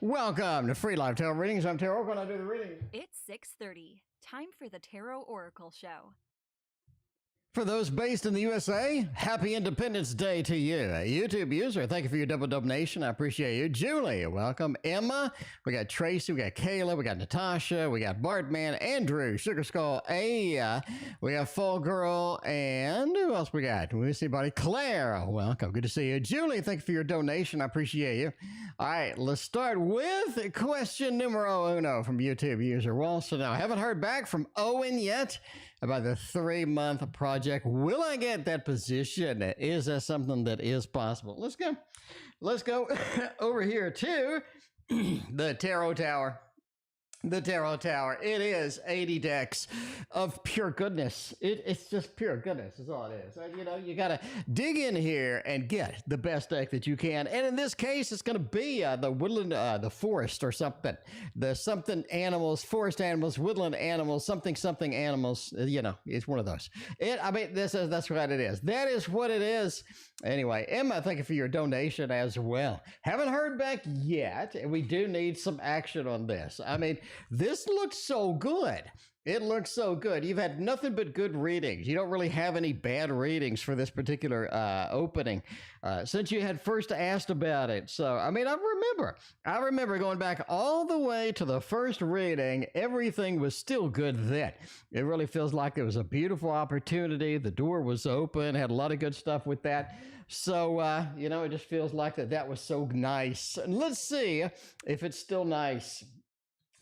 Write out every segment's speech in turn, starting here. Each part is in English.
Welcome to Free Live Tarot Readings. I'm TarotOracle and I do the reading. It's 6:30. Time for the TarotOracle show. For those based in the USA, happy Independence Day to you. A YouTube user, thank you for your double donation. I appreciate you. Julie, welcome. Emma, we got Tracy, we got Kayla, we got Natasha, we got Bartman, Andrew, Sugar Skull, Aya, we got Fall Girl, and who else we got? We see buddy Claire. Welcome. Good to see you. Julie, thank you for your donation. I appreciate you. All right, let's start with question numero uno from YouTube user Walson. Now, I haven't heard back from Owen yet about the 3-month project. Will I get that position? Is that something that is possible? Let's go over here to the Tarot Tower. The Tarot Tower. It is 80 decks of pure goodness. It's just pure goodness is all it is. You know, you got to dig in here and get the best deck that you can. And in this case, it's going to be the woodland, the forest or something. The something animals, forest animals, woodland animals, something animals. You know, it's one of those. That's what it is. That is what it is. Anyway, Emma, thank you for your donation as well. Haven't heard back yet, and we do need some action on this. I mean, this looks so good. It looks so good. You've had nothing but good readings. You don't really have any bad readings for this particular opening since you had first asked about it. So, I mean, I remember going back all the way to the first reading. Everything was still good then. It really feels like it was a beautiful opportunity. The door was open, had a lot of good stuff with that. So, you know, it just feels like that was so nice. And let's see if it's still nice.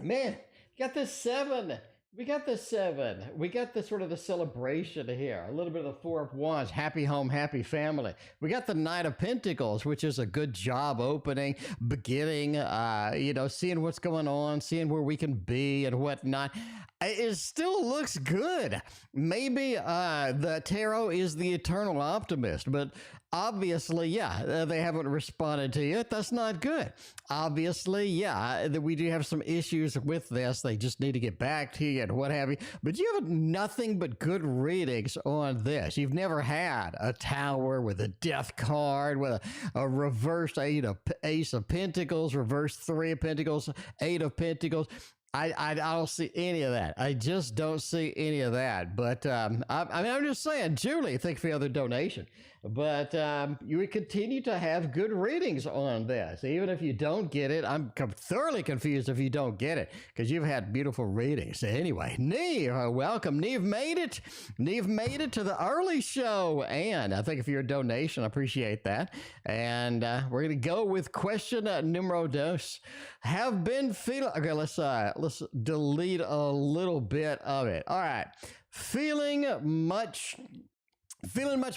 Man, you got this 7. We got the 7. We got the sort of the celebration here. A little bit of the 4 of Wands, happy home, happy family. We got the Knight of Pentacles, which is a good job opening, beginning, you know, seeing what's going on, seeing where we can be and whatnot. It still looks good. Maybe the tarot is the eternal optimist, but obviously, yeah, they haven't responded to you. That's not good. Obviously, yeah, we do have some issues with this. They just need to get back to you and what have you. But you have nothing but good readings on this. You've never had a Tower with a Death card, with a reversed Ace of Pentacles, reversed 3 of Pentacles, 8 of Pentacles. I don't see any of that. I just don't see any of that. But I mean, I'm just saying, Julie, thanks for the other donation. But you would continue to have good readings on this. Even if you don't get it, I'm thoroughly confused if you don't get it, because you've had beautiful readings. Anyway, Neve, welcome. Neve made it. Neve made it to the early show. And I thank you for your donation. I appreciate that. And we're going to go with question numero dos. Have been feeling... Okay, let's delete a little bit of it. All right. Feeling much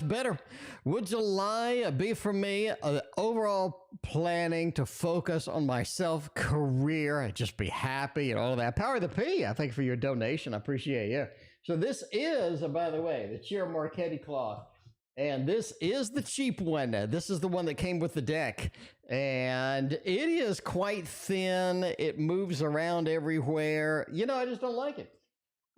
better. Would July be for me overall planning to focus on myself, career, just be happy and all of that? Power of the P, I thank you for your donation. I appreciate you. So this is, by the way, the Chiara Marchetti cloth. And this is the cheap one. This is the one that came with the deck. And it is quite thin. It moves around everywhere. You know, I just don't like it.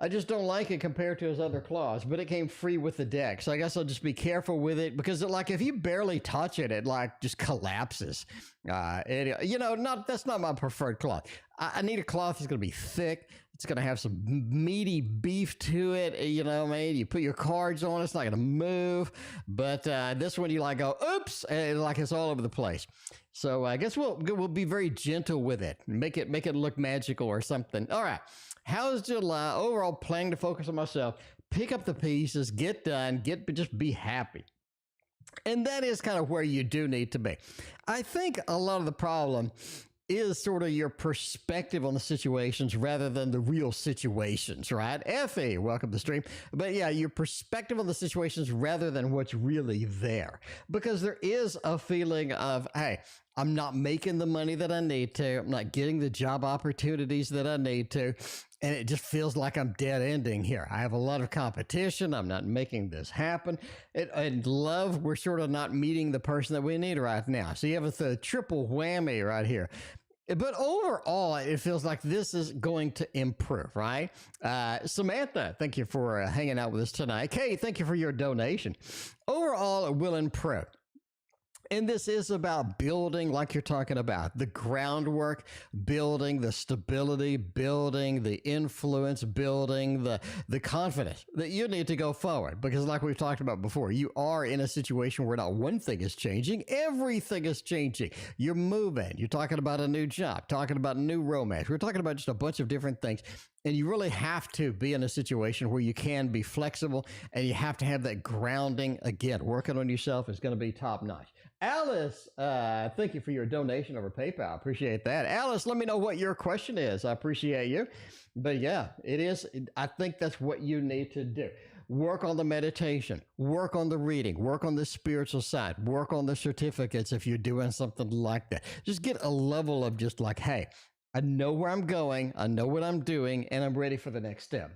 I just don't like it compared to his other cloths, but it came free with the deck. So I guess I'll just be careful with it, because like if you barely touch it, it like just collapses. You know, that's not my preferred cloth. I need a cloth that's going to be thick. It's going to have some meaty beef to it. You know, man, you put your cards on, it's not going to move. But this one, you like go, oops, and like it's all over the place. So I guess we'll be very gentle with it. Make it look magical or something. All right. How's July? Overall, planning to focus on myself, pick up the pieces, get done, just be happy. And that is kind of where you do need to be. I think a lot of the problem is sort of your perspective on the situations rather than the real situations, right? Effie, welcome to the stream. But yeah, your perspective on the situations rather than what's really there. Because there is a feeling of, hey, I'm not making the money that I need to. I'm not getting the job opportunities that I need to. And it just feels like I'm dead ending here. I have a lot of competition. I'm not making this happen. And love, we're sort of not meeting the person that we need right now. So you have the triple whammy right here. But overall, it feels like this is going to improve, right? Samantha, thank you for hanging out with us tonight. Kay, thank you for your donation. Overall, it will improve. And this is about building, like you're talking about, the groundwork, building the stability, building the influence, building the confidence that you need to go forward. Because like we've talked about before, you are in a situation where not one thing is changing, everything is changing. You're moving. You're talking about a new job, talking about a new romance. We're talking about just a bunch of different things. And you really have to be in a situation where you can be flexible, and you have to have that grounding. Again, working on yourself is going to be top notch. Alice, thank you for your donation over PayPal. I appreciate that. Alice, let me know what your question is. I appreciate you. But yeah, it is. I think that's what you need to do. Work on the meditation, work on the reading, work on the spiritual side, work on the certificates if you're doing something like that. Just get a level of just like, hey, I know where I'm going, I know what I'm doing, and I'm ready for the next step.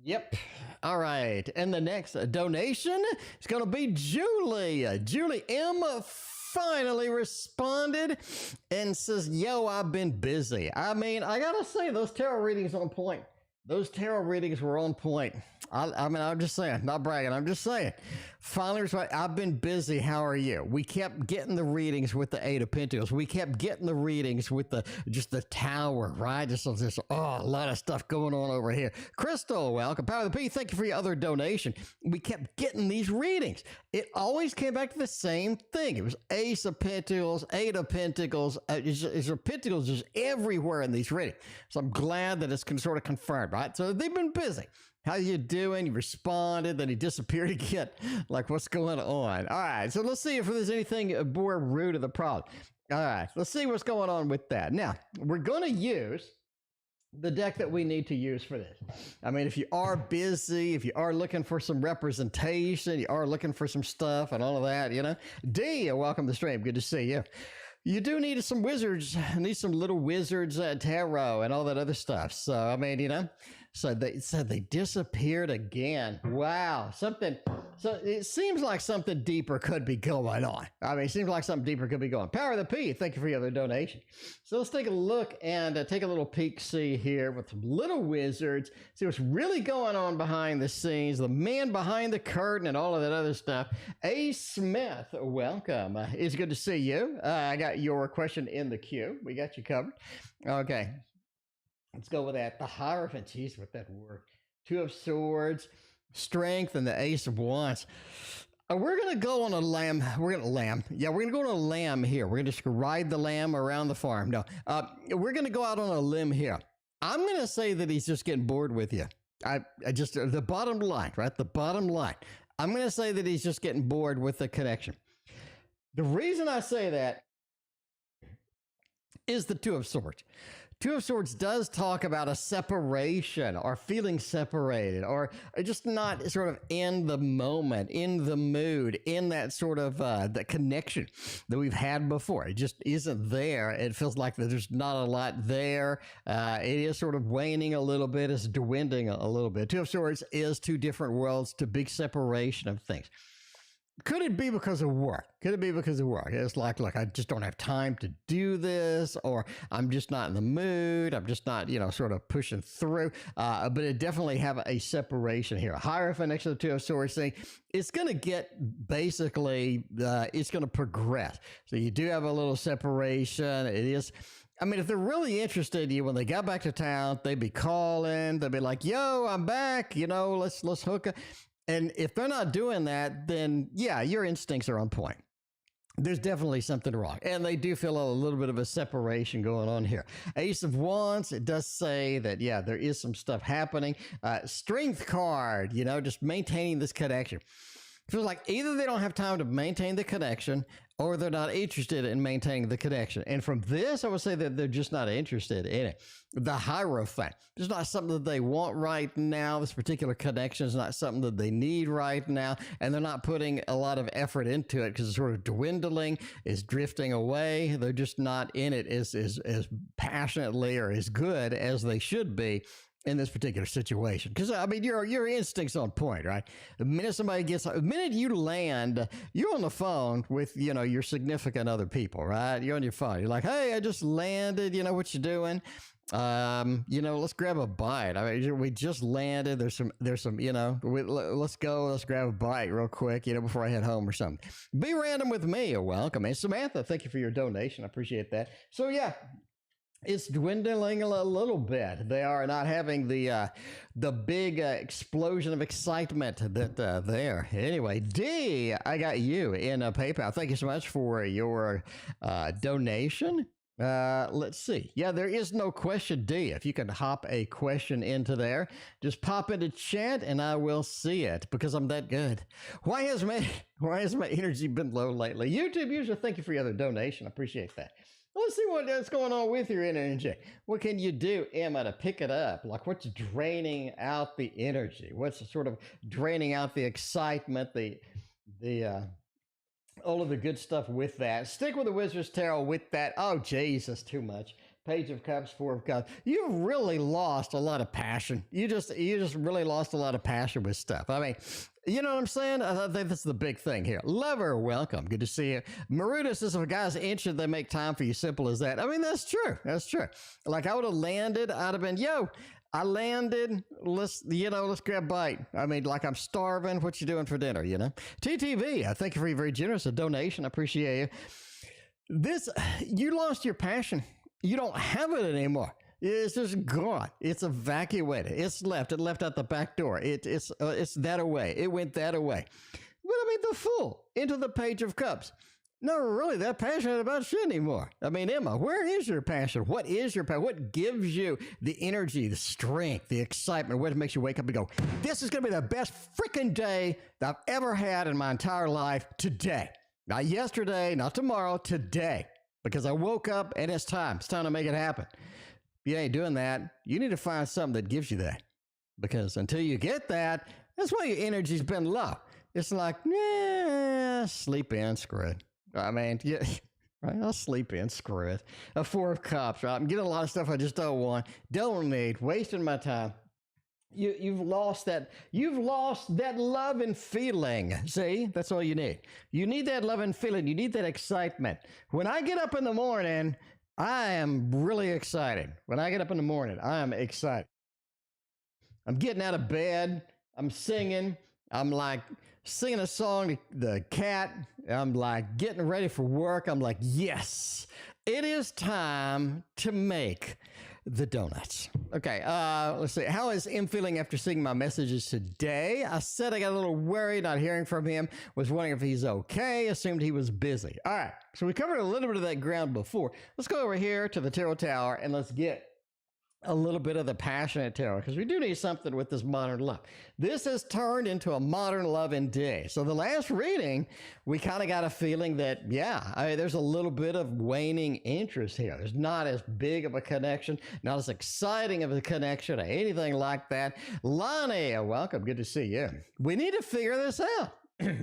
Yep. All right. And the next donation is going to be Juuuliiie. Juuuliiie M finally responded and says, yo, I've been busy. I mean, I got to say, those tarot readings on point. Those tarot readings were on point. I mean, I'm just saying, not bragging. I'm just saying. Finally, I've been busy. How are you? We kept getting the readings with the Eight of Pentacles. We kept getting the readings with just the Tower, right? Just a lot of stuff going on over here. Crystal, welcome. Power of the P, thank you for your other donation. We kept getting these readings. It always came back to the same thing. It was Ace of Pentacles, Eight of Pentacles. It's Pentacles just everywhere in these readings. So I'm glad that it's sort of confirmed, right? So they've been busy. How you doing? You responded, then he disappeared again. Like, what's going on? All right, so let's see if there's anything more root of the problem. All right, let's see what's going on with that. Now, we're going to use the deck that we need to use for this. I mean, if you are busy, if you are looking for some representation, you are looking for some stuff and all of that, you know. D, welcome to the stream. Good to see you. You do need some wizards, need some little wizards tarot and all that other stuff. So, I mean, you know, so they said they disappeared again. Wow. So it seems like something deeper could be going on. I mean, it seems like something deeper could be going on. Power of the P, thank you for your other donation. So let's take a look and take a little peek-see here with some little wizards. See what's really going on behind the scenes, the man behind the curtain and all of that other stuff. A. Smith, welcome. It's good to see you. I got your question in the queue. We got you covered. Okay. Let's go with that. The Hierophant. Jeez, with that word. Two of Swords, Strength, and the Ace of Wands. We're going to go on a lamb. We're going to go on a lamb here. We're going to just ride the lamb around the farm. No, we're going to go out on a limb here. I'm going to say that he's just getting bored with you. I just, the bottom line, right? The bottom line. I'm going to say that he's just getting bored with the connection. The reason I say that is the Two of Swords. Two of Swords does talk about a separation or feeling separated or just not sort of in the moment, in the mood, in that sort of the connection that we've had before. It just isn't there. It feels like there's not a lot there. It is sort of waning a little bit. It's dwindling a little bit. Two of Swords is two different worlds, two big separation of things. Could it be because of work? Could it be because of work? It's like, look, I just don't have time to do this, or I'm just not in the mood. I'm just not, sort of pushing through. But it definitely have a separation here. Hierophant next to the Two of Swords thing, it's going to get basically, it's going to progress. So you do have a little separation. It is. I mean, if they're really interested in you, when they got back to town, they'd be calling. They'd be like, yo, I'm back. Let's hook up. And if they're not doing that, then yeah, your instincts are on point. There's definitely something wrong. And they do feel a little bit of a separation going on here. Ace of Wands, it does say that, yeah, there is some stuff happening. Strength card, just maintaining this connection. It feels like either they don't have time to maintain the connection or they're not interested in maintaining the connection. And from this, I would say that they're just not interested in it. The Hierophant, it's not something that they want right now. This particular connection is not something that they need right now. And they're not putting a lot of effort into it because it's sort of dwindling, it's drifting away. They're just not in it as passionately or as good as they should be in this particular situation. Because I mean, your instinct's on point, right? The minute the minute you land, you're on the phone with, your significant other people, right? You're on your phone. You're like, hey, I just landed. You know what you're doing? Let's grab a bite. I mean, we just landed. There's some, let's go. Let's grab a bite real quick, before I head home or something. Be random with me. You're welcome. And Samantha, thank you for your donation. I appreciate that. So yeah, it's dwindling a little bit. They are not having the big explosion of excitement that there. Anyway, D, I got you in PayPal. Thank you so much for your donation. Let's see. Yeah, there is no question, D. If you can hop a question into there, just pop into chat and I will see it because I'm that good. Why has my energy been low lately? YouTube user, thank you for your other donation. I appreciate that. Let's see what's going on with your energy. What can you do, Emma, to pick it up? Like, what's draining out the energy? What's sort of draining out the excitement, the all of the good stuff with that? Stick with the Wizard's Tarot with that. Oh, Jesus, too much. Page of Cups, Four of Cups. You've really lost a lot of passion. You just really lost a lot of passion with stuff. I mean, you know what I'm saying? I think that's the big thing here. Lover, welcome. Good to see you. Maruda says, if a guy's interested, they make time for you. Simple as that. I mean, that's true. That's true. Like, I would have landed. I'd have been, I landed. Let's grab a bite. I mean, like, I'm starving. What you doing for dinner, TTV, I thank you for your very generous donation. I appreciate you. You lost your passion. You don't have it anymore. It's just gone. It's evacuated. It's left. It left out the back door. It's that away. It went that away. But I mean, the Fool into the Page of Cups. Not really that passionate about shit anymore. I mean, Emma, where is your passion? What is your passion? What gives you the energy, the strength, the excitement? What makes you wake up and go, this is going to be the best freaking day that I've ever had in my entire life today. Not yesterday, not tomorrow, today. Because I woke up and it's time. It's time to make it happen. If you ain't doing that, you need to find something that gives you that. Because until you get that, that's why your energy's been low. It's like, sleep in, screw it. I mean, yeah, right? I'll sleep in, screw it. A Four of Cups, right? I'm getting a lot of stuff I just don't want, don't need, wasting my time. You've lost that love and feeling. See, that's all you need. You need that love and feeling. You need that excitement. When I get up in the morning, I am really excited. When I get up in the morning, I am excited. I'm getting out of bed. I'm singing. I'm like singing a song to the cat. I'm like getting ready for work. I'm like, yes, it is time to make the donuts. Okay, let's see. How is M feeling after seeing my messages today? I said I got a little worried not hearing from him. Was wondering if he's okay. Assumed he was busy. All right, so we covered a little bit of that ground before. Let's go over here to the Tarot Tower and let's get a little bit of the passionate tarot, because we do need something with this modern love. This has turned into a modern love indeed. So the last reading, we kind of got a feeling that, there's a little bit of waning interest here. There's not as big of a connection, not as exciting of a connection or anything like that. Lani, welcome. Good to see you. We need to figure this out.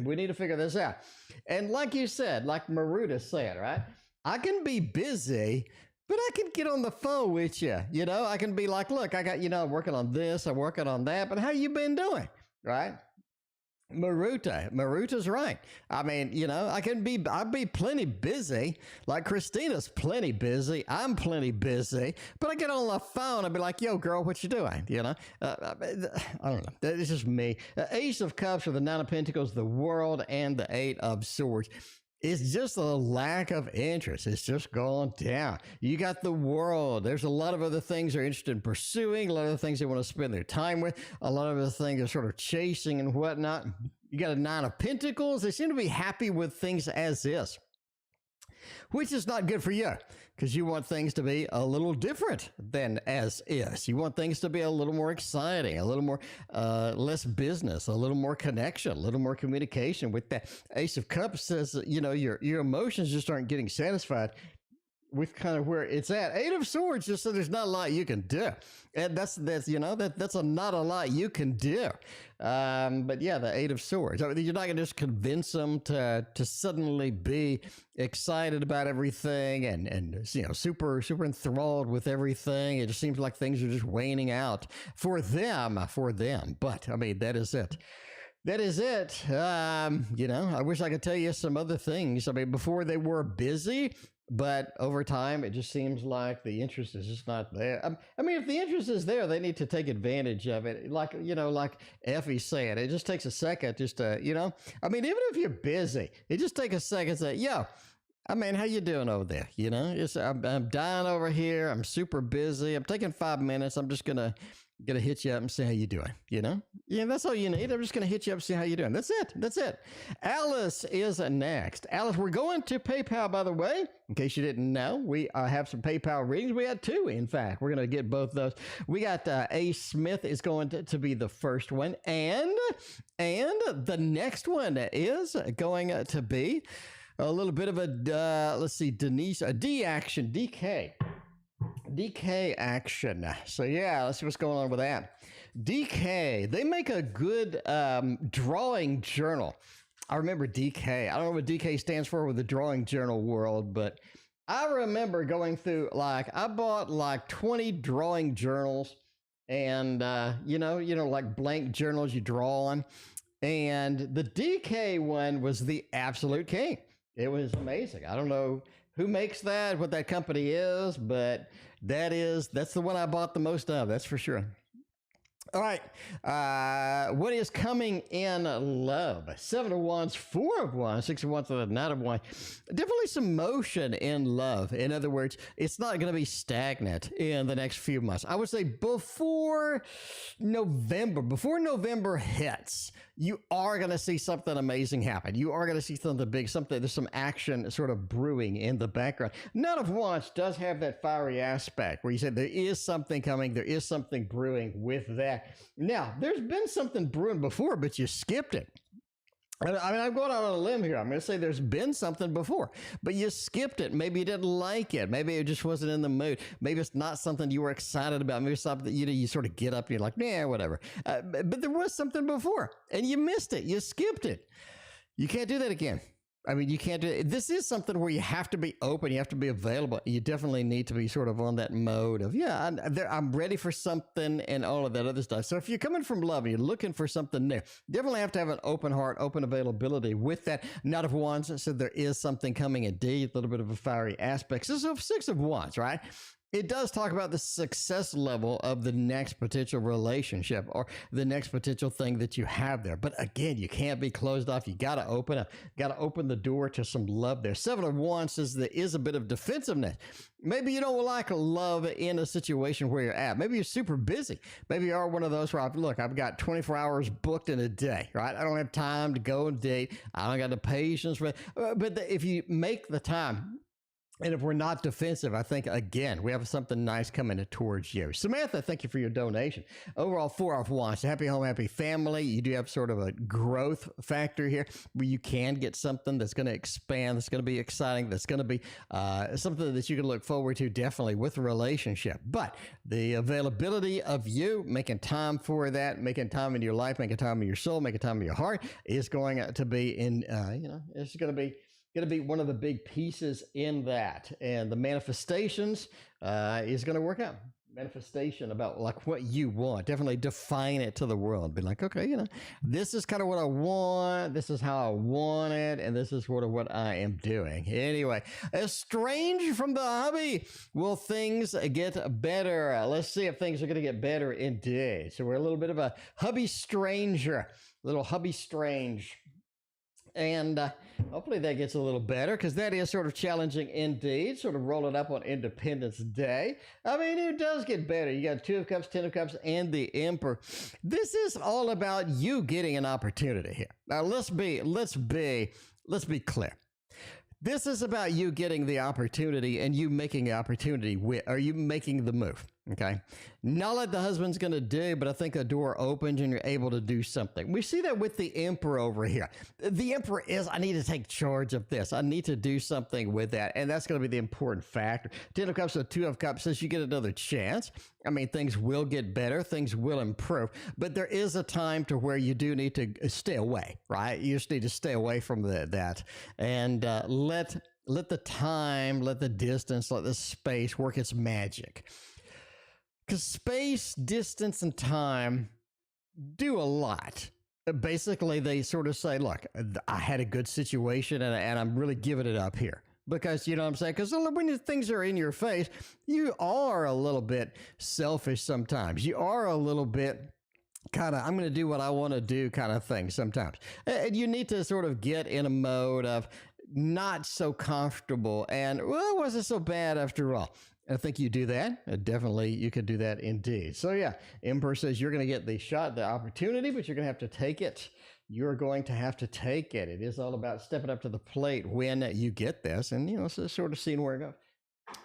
We need to figure this out. And like you said, like Maruda said, right? I can be busy, but I can get on the phone with you. I can be like, look, I got, I'm working on this, I'm working on that, but how you been doing? Right? Maruta's right. I mean, I'd be plenty busy. Like Christina's plenty busy. I'm plenty busy, but I get on the phone and be like, yo, girl, what you doing? I don't know. It's just me. Ace of Cups or the Nine of Pentacles, the World, and the Eight of Swords. It's just a lack of interest. It's just gone down. You got the World. There's a lot of other things they're interested in pursuing, a lot of things they want to spend their time with, a lot of other things they're sort of chasing and whatnot. You got a Nine of Pentacles. They seem to be happy with things as is, which is not good for you, because you want things to be a little different than as is. You want things to be a little more exciting, a little more less business, a little more connection, a little more communication. With that Ace of Cups says, your emotions just aren't getting satisfied. with kind of where it's at. Eight of Swords, just so there's not a lot you can do. And that's not a lot you can do. But yeah, the Eight of Swords. I mean, you're not going to just convince them to suddenly be excited about everything and super enthralled with everything. It just seems like things are just waning out for them. But I mean, that is it. That is it. I wish I could tell you some other things. I mean, before they were busy, but over time, it just seems like the interest is just not there. I mean, if the interest is there, they need to take advantage of it. Like Effie said, it just takes a second just to, I mean, even if you're busy, it just takes a second to say, yo, I mean, how you doing over there? I'm dying over here. I'm super busy. I'm taking 5 minutes. I'm just gonna hit you up and see how you doing. That's all you need. I'm just gonna hit you up and see how you doing. That's it. Alice is next. Alice, we're going to PayPal, by the way, in case you didn't know. We have some PayPal readings. We had 2, in fact. We're gonna get both those. We got A. Smith is going to be the first one, and the next one is going to be a little bit of a let's see, Denise, a D action, DK action. So yeah, let's see what's going on with that. DK, they make a good drawing journal. I remember DK. I don't know what DK stands for with the drawing journal world, but I remember going through, I bought 20 drawing journals and, like blank journals you draw on. And the DK one was the absolute king. It was amazing. I don't know who makes that, what that company is, but that's the one I bought the most of. That's for sure. All right. What is coming in love? 7 of Wands, 4 of Wands, 6 of Wands, and a 9 of Wands. Definitely some motion in love. In other words, it's not going to be stagnant in the next few months. I would say before November hits, you are going to see something amazing happen. You are going to see something big, there's some action sort of brewing in the background. None of Wands does have that fiery aspect where you say there is something coming, there is something brewing with that. Now, there's been something brewing before, but you skipped it. I mean, I'm going out on a limb here. I'm going to say there's been something before, but you skipped it. Maybe you didn't like it. Maybe it just wasn't in the mood. Maybe it's not something you were excited about. Maybe it's something that you sort of get up and you're like, nah, whatever. But there was something before, and you missed it. You skipped it. You can't do that again. I mean, you can't do it. This is something where you have to be open. You have to be available. You definitely need to be sort of on that mode of, I'm ready for something and all of that other stuff. So if you're coming from love and you're looking for something new, definitely have to have an open heart, open availability with that. Knight of Wands said there is something coming indeed, a little bit of a fiery aspect. So 6 of Wands, right? It does talk about the success level of the next potential relationship or the next potential thing that you have there. But again, you can't be closed off. You got to open up, got to open the door to some love there. 7 of Wands says there is a bit of defensiveness. Maybe you don't like love in a situation where you're at. Maybe you're super busy. Maybe you are one of those where I've got 24 hours booked in a day, right? I don't have time to go and date. I don't got the patience for it. But if you make the time, and if we're not defensive, I think, again, we have something nice coming towards you. Samantha, thank you for your donation. Overall, 4 of Wands. Happy home, happy family. You do have sort of a growth factor here where you can get something that's going to expand, that's going to be exciting, that's going to be something that you can look forward to definitely with a relationship. But the availability of you making time for that, making time in your life, making time in your soul, making time in your heart is going to be it's going to be one of the big pieces in that. And the manifestations is going to work out. Manifestation about like what you want. Definitely define it to the world. Be like, okay, this is kind of what I want. This is how I want it. And this is sort of what I am doing. Anyway, estranged from the hubby. Will things get better? Let's see if things are going to get better indeed. So we're a little bit of a hubby stranger. Little hubby strange. And hopefully that gets a little better because that is sort of challenging indeed, sort of rolling up on Independence Day. I mean, it does get better. You got 2 of Cups, 10 of Cups, and the Emperor. This is all about you getting an opportunity here. Now, let's be clear. This is about you getting the opportunity and you making the opportunity or you making the move. Okay. Not like the husband's going to do, but I think the door opens and you're able to do something. We see that with the emperor over here. The emperor is, I need to take charge of this. I need to do something with that. And that's going to be the important factor. 10 of Cups to 2 of Cups says you get another chance. I mean, things will get better. Things will improve. But there is a time to where you do need to stay away, right? You just need to stay away from that and let the time, let the distance, let the space work its magic. Because space, distance, and time do a lot. Basically, they sort of say, look, I had a good situation and I'm really giving it up here. Because, you know what I'm saying? Because when things are in your face, you are a little bit selfish sometimes. You are a little bit kind of, I'm going to do what I want to do kind of thing sometimes. And you need to sort of get in a mode of not so comfortable and, well, was it so bad after all? I think you do that. Definitely, you could do that indeed. So yeah, Emperor says you're going to get the shot, the opportunity, but you're going to have to take it. You're going to have to take it. It is all about stepping up to the plate when you get this and, you know, so sort of seeing where it goes.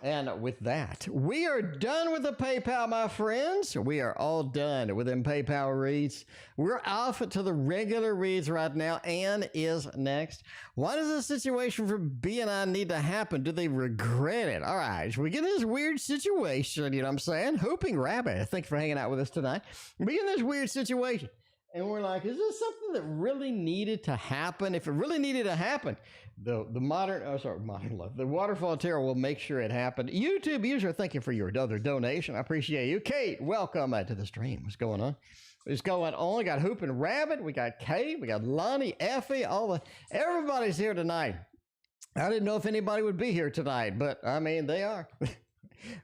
And with that, we are done with the PayPal, my friends. We are all done with them PayPal reads. We're off to the regular reads right now. Anne is next. Why does this situation for B and I need to happen? Do they regret it? All right, so we get in this weird situation, you know what I'm saying? Hooping Rabbit, thanks for hanging out with us tonight. We get in this weird situation. And we're like, is this something that really needed to happen? If it really needed to happen, the Waterfall Tarot will make sure it happened. YouTube user, thank you for your other donation. I appreciate you. Kate, welcome to the stream. What's going on? What's going on? We got Hooping Rabbit. We got Kate. We got Lonnie, Effie. Everybody's here tonight. I didn't know if anybody would be here tonight, but I mean, they are.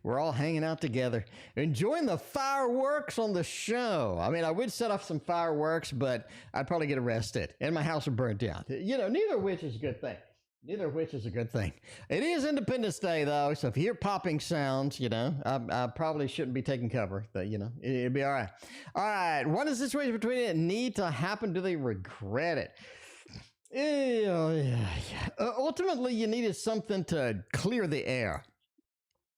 We're all hanging out together, enjoying the fireworks on the show. I mean, I would set off some fireworks, but I'd probably get arrested and my house would burn down. You know, neither of which is a good thing. Neither of which is a good thing. It is Independence Day, though, so if you hear popping sounds, you know, I probably shouldn't be taking cover, but, you know, it'll be all right. All right, what is the situation between it need to happen? Do they regret it? Ultimately, you needed something to clear the air.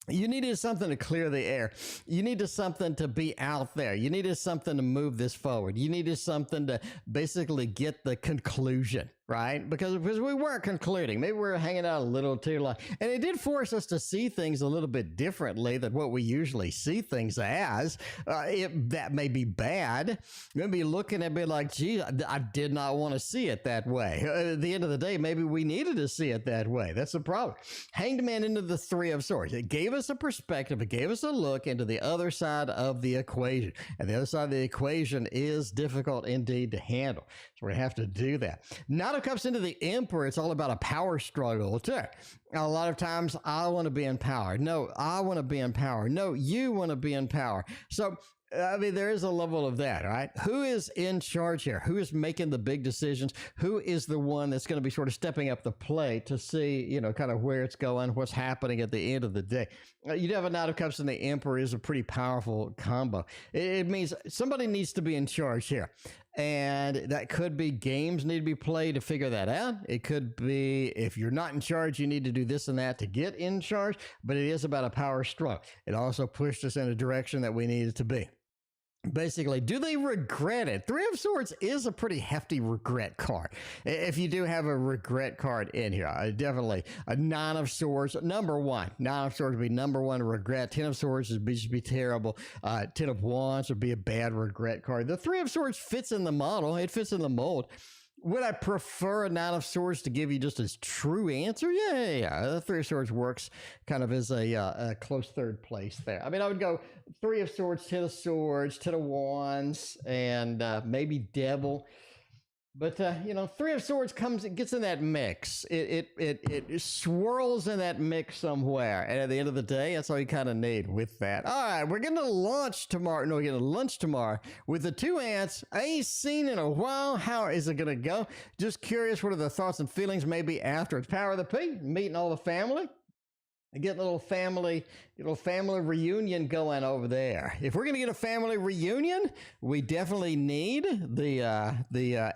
You needed something to clear the air. You needed something to be out there. You needed something to move this forward. You needed something to basically get the conclusion, right? Because we weren't concluding. Maybe we were hanging out a little too long. And it did force us to see things a little bit differently than what we usually see things as. That may be bad. You're going to be looking at me like, gee, I did not want to see it that way. At the end of the day, maybe we needed to see it that way. That's the problem. Hanged Man into the Three of Swords. It gave us a perspective. It gave us a look into the other side of the equation. And the other side of the equation is difficult indeed to handle. So we're going to have to do that. Knight of Cups into the Emperor. It's all about a power struggle too. A lot of times I want to be in power. No, I want to be in power. No, you want to be in power. So I mean, there is a level of that, right? Who is in charge here? Who is making the big decisions? Who is the one that's going to be sort of stepping up the plate to see, you know, kind of where it's going, what's happening at the end of the day? You'd have a Knight of Cups and the Emperor is a pretty powerful combo. It means somebody needs to be in charge here. And that could be games need to be played to figure that out. It could be if you're not in charge, you need to do this and that to get in charge. But it is about a power struggle. It also pushed us in a direction that we needed to be. Basically, do they regret it? Three of Swords is a pretty hefty regret card. If you do have a regret card in here, definitely a Nine of Swords, number one. Nine of Swords would be number one regret. 10 of Swords would be terrible. 10 of Wands would be a bad regret card. The Three of Swords fits in the model. It fits in the mold. Would I prefer a Nine of Swords to give you just a true answer? Yeah. The Three of Swords works kind of as a close third place there. I mean, I would go Three of Swords, 10 of Swords, 10 of Wands, and maybe Devil. But, you know, Three of Swords gets in that mix. It swirls in that mix somewhere. And at the end of the day, that's all you kind of need with that. All right, we're going to launch tomorrow. No, we're going to lunch tomorrow with the two ants. I ain't seen in a while. How is it going to go? Just curious, what are the thoughts and feelings maybe after it's Power of the P, meeting all the family? Get a little family reunion going over there. If we're going to get a family reunion, we definitely need the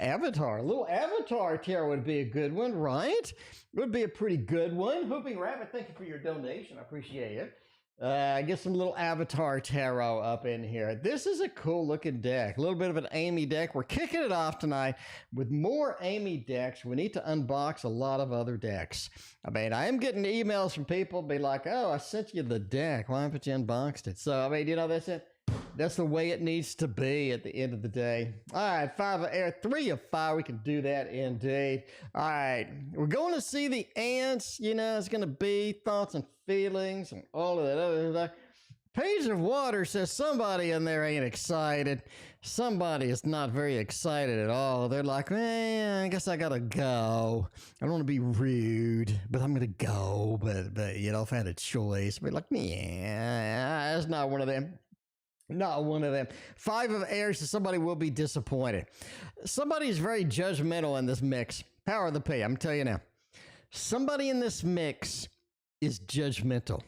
avatar. A little avatar tarot would be a good one, right? Would be a pretty good one. Hooping Rabbit, thank you for your donation. I appreciate it. Get some little avatar tarot up in here. This is a cool looking deck. A little bit of an Amy deck. We're kicking it off tonight with more Amy decks. We need to unbox a lot of other decks. I mean, I am getting emails from people be like, oh, I sent you the deck. Why haven't you unboxed it? So, I mean, you know, that's it. That's the way it needs to be at the end of the day. All right, 5 of air, 3 of fire. We can do that indeed. All right, we're going to see the ants. You know, it's going to be thoughts and feelings and all of that other stuff. Page of water says somebody in there ain't excited. Somebody is not very excited at all. They're like, I guess I gotta go. I don't want to be rude, but I'm gonna go. But you know, if I had a choice, I'd be like, yeah, that's not one of them. Not one of them. 5 of air says somebody will be disappointed. Somebody is very judgmental in this mix. Power of the P, I'm telling you now. Somebody in this mix is judgmental.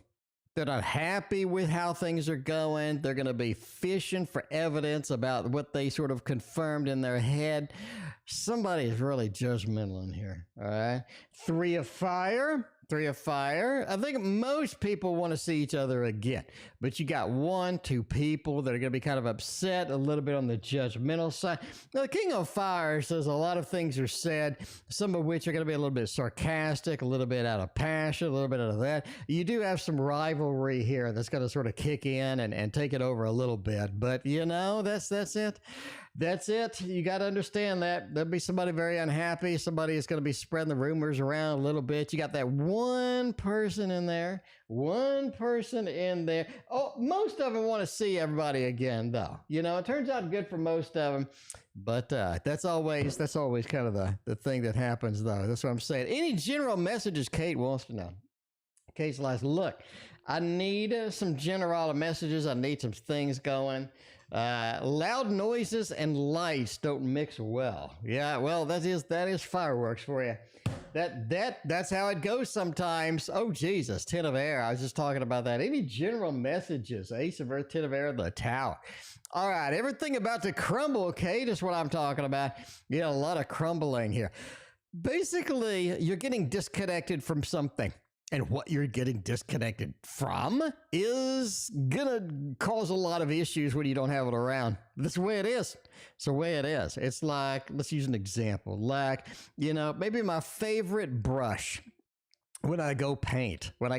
They're not happy with how things are going. They're going to be fishing for evidence about what they sort of confirmed in their head. Somebody is really judgmental in here. All right. 3 of fire. 3 of fire. I think most people want to see each other again, but you got 1, 2 people that are going to be kind of upset, a little bit on the judgmental side. Now, the King of Fire says a lot of things are said, some of which are going to be a little bit sarcastic, a little bit out of passion, a little bit out of that. You do have some rivalry here that's going to sort of kick in and take it over a little bit, but you know, that's it. That's it. You got to understand that. There'll be somebody very unhappy. Somebody is going to be spreading the rumors around a little bit. You got that one person in there. One person in there. Oh, most of them want to see everybody again, though. You know, it turns out good for most of them. But that's always kind of the thing that happens, though. That's what I'm saying. Any general messages Kate wants to know? Kate's like, look, I need some general messages. I need some things going. Loud noises and lights don't mix well. Yeah, well, that is fireworks for you. That's how it goes sometimes. Oh, Jesus, 10 of air. I was just talking about that. Any general messages? Ace of earth, 10 of air, the tower. All right, everything about to crumble, Kate, is what I'm talking about. Yeah, a lot of crumbling here. Basically, you're getting disconnected from something. And what you're getting disconnected from is gonna cause a lot of issues when you don't have it around. That's the way it is. It's the way it is. It's like, let's use an example. Like, you know, maybe my favorite brush. When I go paint, I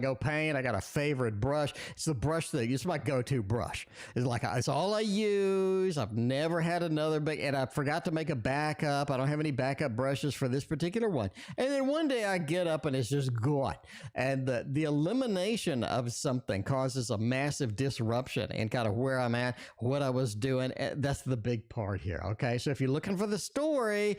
got a favorite brush. It's the brush that it's my go-to brush. It's like, it's all I use. I've never had another big, and I forgot to make a backup. I don't have any backup brushes for this particular one. And then one day I get up and it's just gone. And the elimination of something causes a massive disruption in kind of where I'm at, what I was doing. That's the big part here. Okay. So if you're looking for the story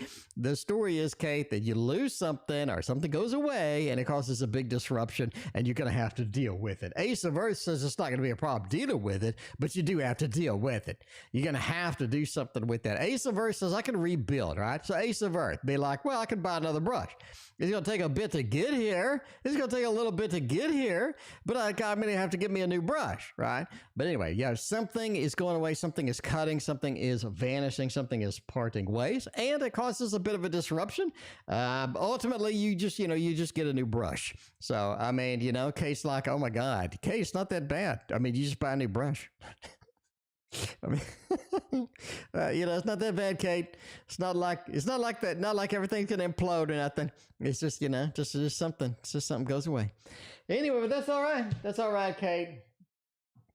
is, Kate, that you lose something or something goes away and it causes a big disruption and you're going to have to deal with it. Ace of earth says it's not going to be a problem dealing with it, but you do have to deal with it. You're going to have to do something with that. Ace of earth says I can rebuild, right? So ace of earth be like, well, I can buy another brush. It's going to take a bit to get here. It's going to take a little bit to get here, but I'm going to have to get me a new brush, right? But anyway, yeah, something is going away, something is cutting, something is vanishing, something is parting ways, and it causes a bit of a disruption. Ultimately, you just get a new brush. So, I mean, you know, Kate's like, oh my God, Kate, it's not that bad. I mean, you just buy a new brush. I mean, you know, it's not that bad, Kate. It's not like that. Not like everything's gonna implode or nothing. It's just, you know, just something. It's just something goes away. Anyway, but that's all right. That's all right, Kate.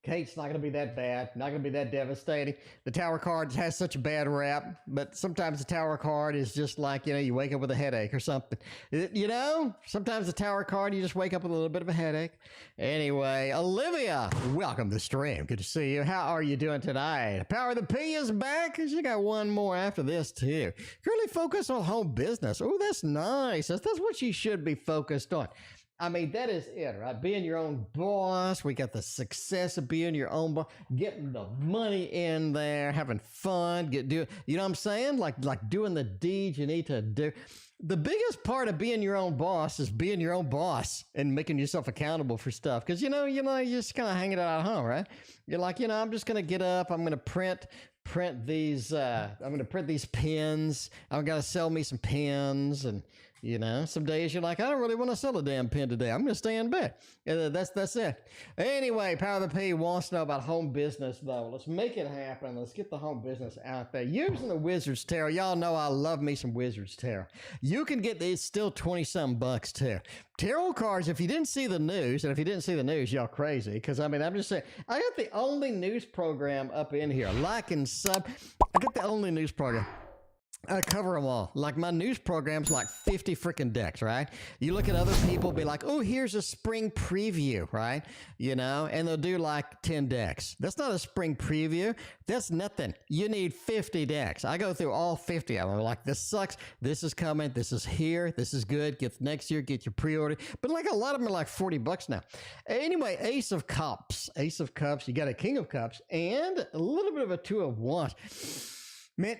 Kate's not going to be that bad, not going to be that devastating. The tower card has such a bad rap, but sometimes the tower card is just like, you know, you wake up with a headache or something. You know, sometimes the tower card, you just wake up with a little bit of a headache. Anyway, Olivia, welcome to the stream. Good to see you. How are you doing tonight? Power of the P is back. You got one more after this, too. Currently focused on home business. Oh, that's nice. That's what you should be focused on. I mean, that is it, right? Being your own boss. We got the success of being your own boss, getting the money in there, having fun, you know what I'm saying? Like doing the deeds you need to do. The biggest part of being your own boss is being your own boss and making yourself accountable for stuff. Because, you're just kind of hanging it out at home, right? You're like, I'm just going to get up. I'm going to print print these. I'm going to print these pens. I've got to sell me some pens, and some days you're like, I don't really want to sell a damn pen today. I'm going to stay in bed. And that's it. Anyway, Power of the P wants to know about home business, though. Let's make it happen. Let's get the home business out there. Using the Wizard's Tarot. Y'all know I love me some Wizard's Tarot. You can get these still 20-something bucks, too. Tarot cards, if you didn't see the news, and if you didn't see the news, y'all crazy. Because, I'm just saying, I got the only news program up in here. Like and sub. I got the only news program. I cover them all. Like my news program's like 50 freaking decks, right? You look at other people, be like, oh, here's a spring preview, right? And they'll do like 10 decks. That's not a spring preview. That's nothing. You need 50 decks. I go through all 50 of them. Like, this sucks. This is coming. This is here. This is good. Get next year. Get your pre-order. But like a lot of them are like $40 now. Anyway, Ace of Cups. Ace of Cups. You got a King of Cups and a little bit of a Two of Wands. Man,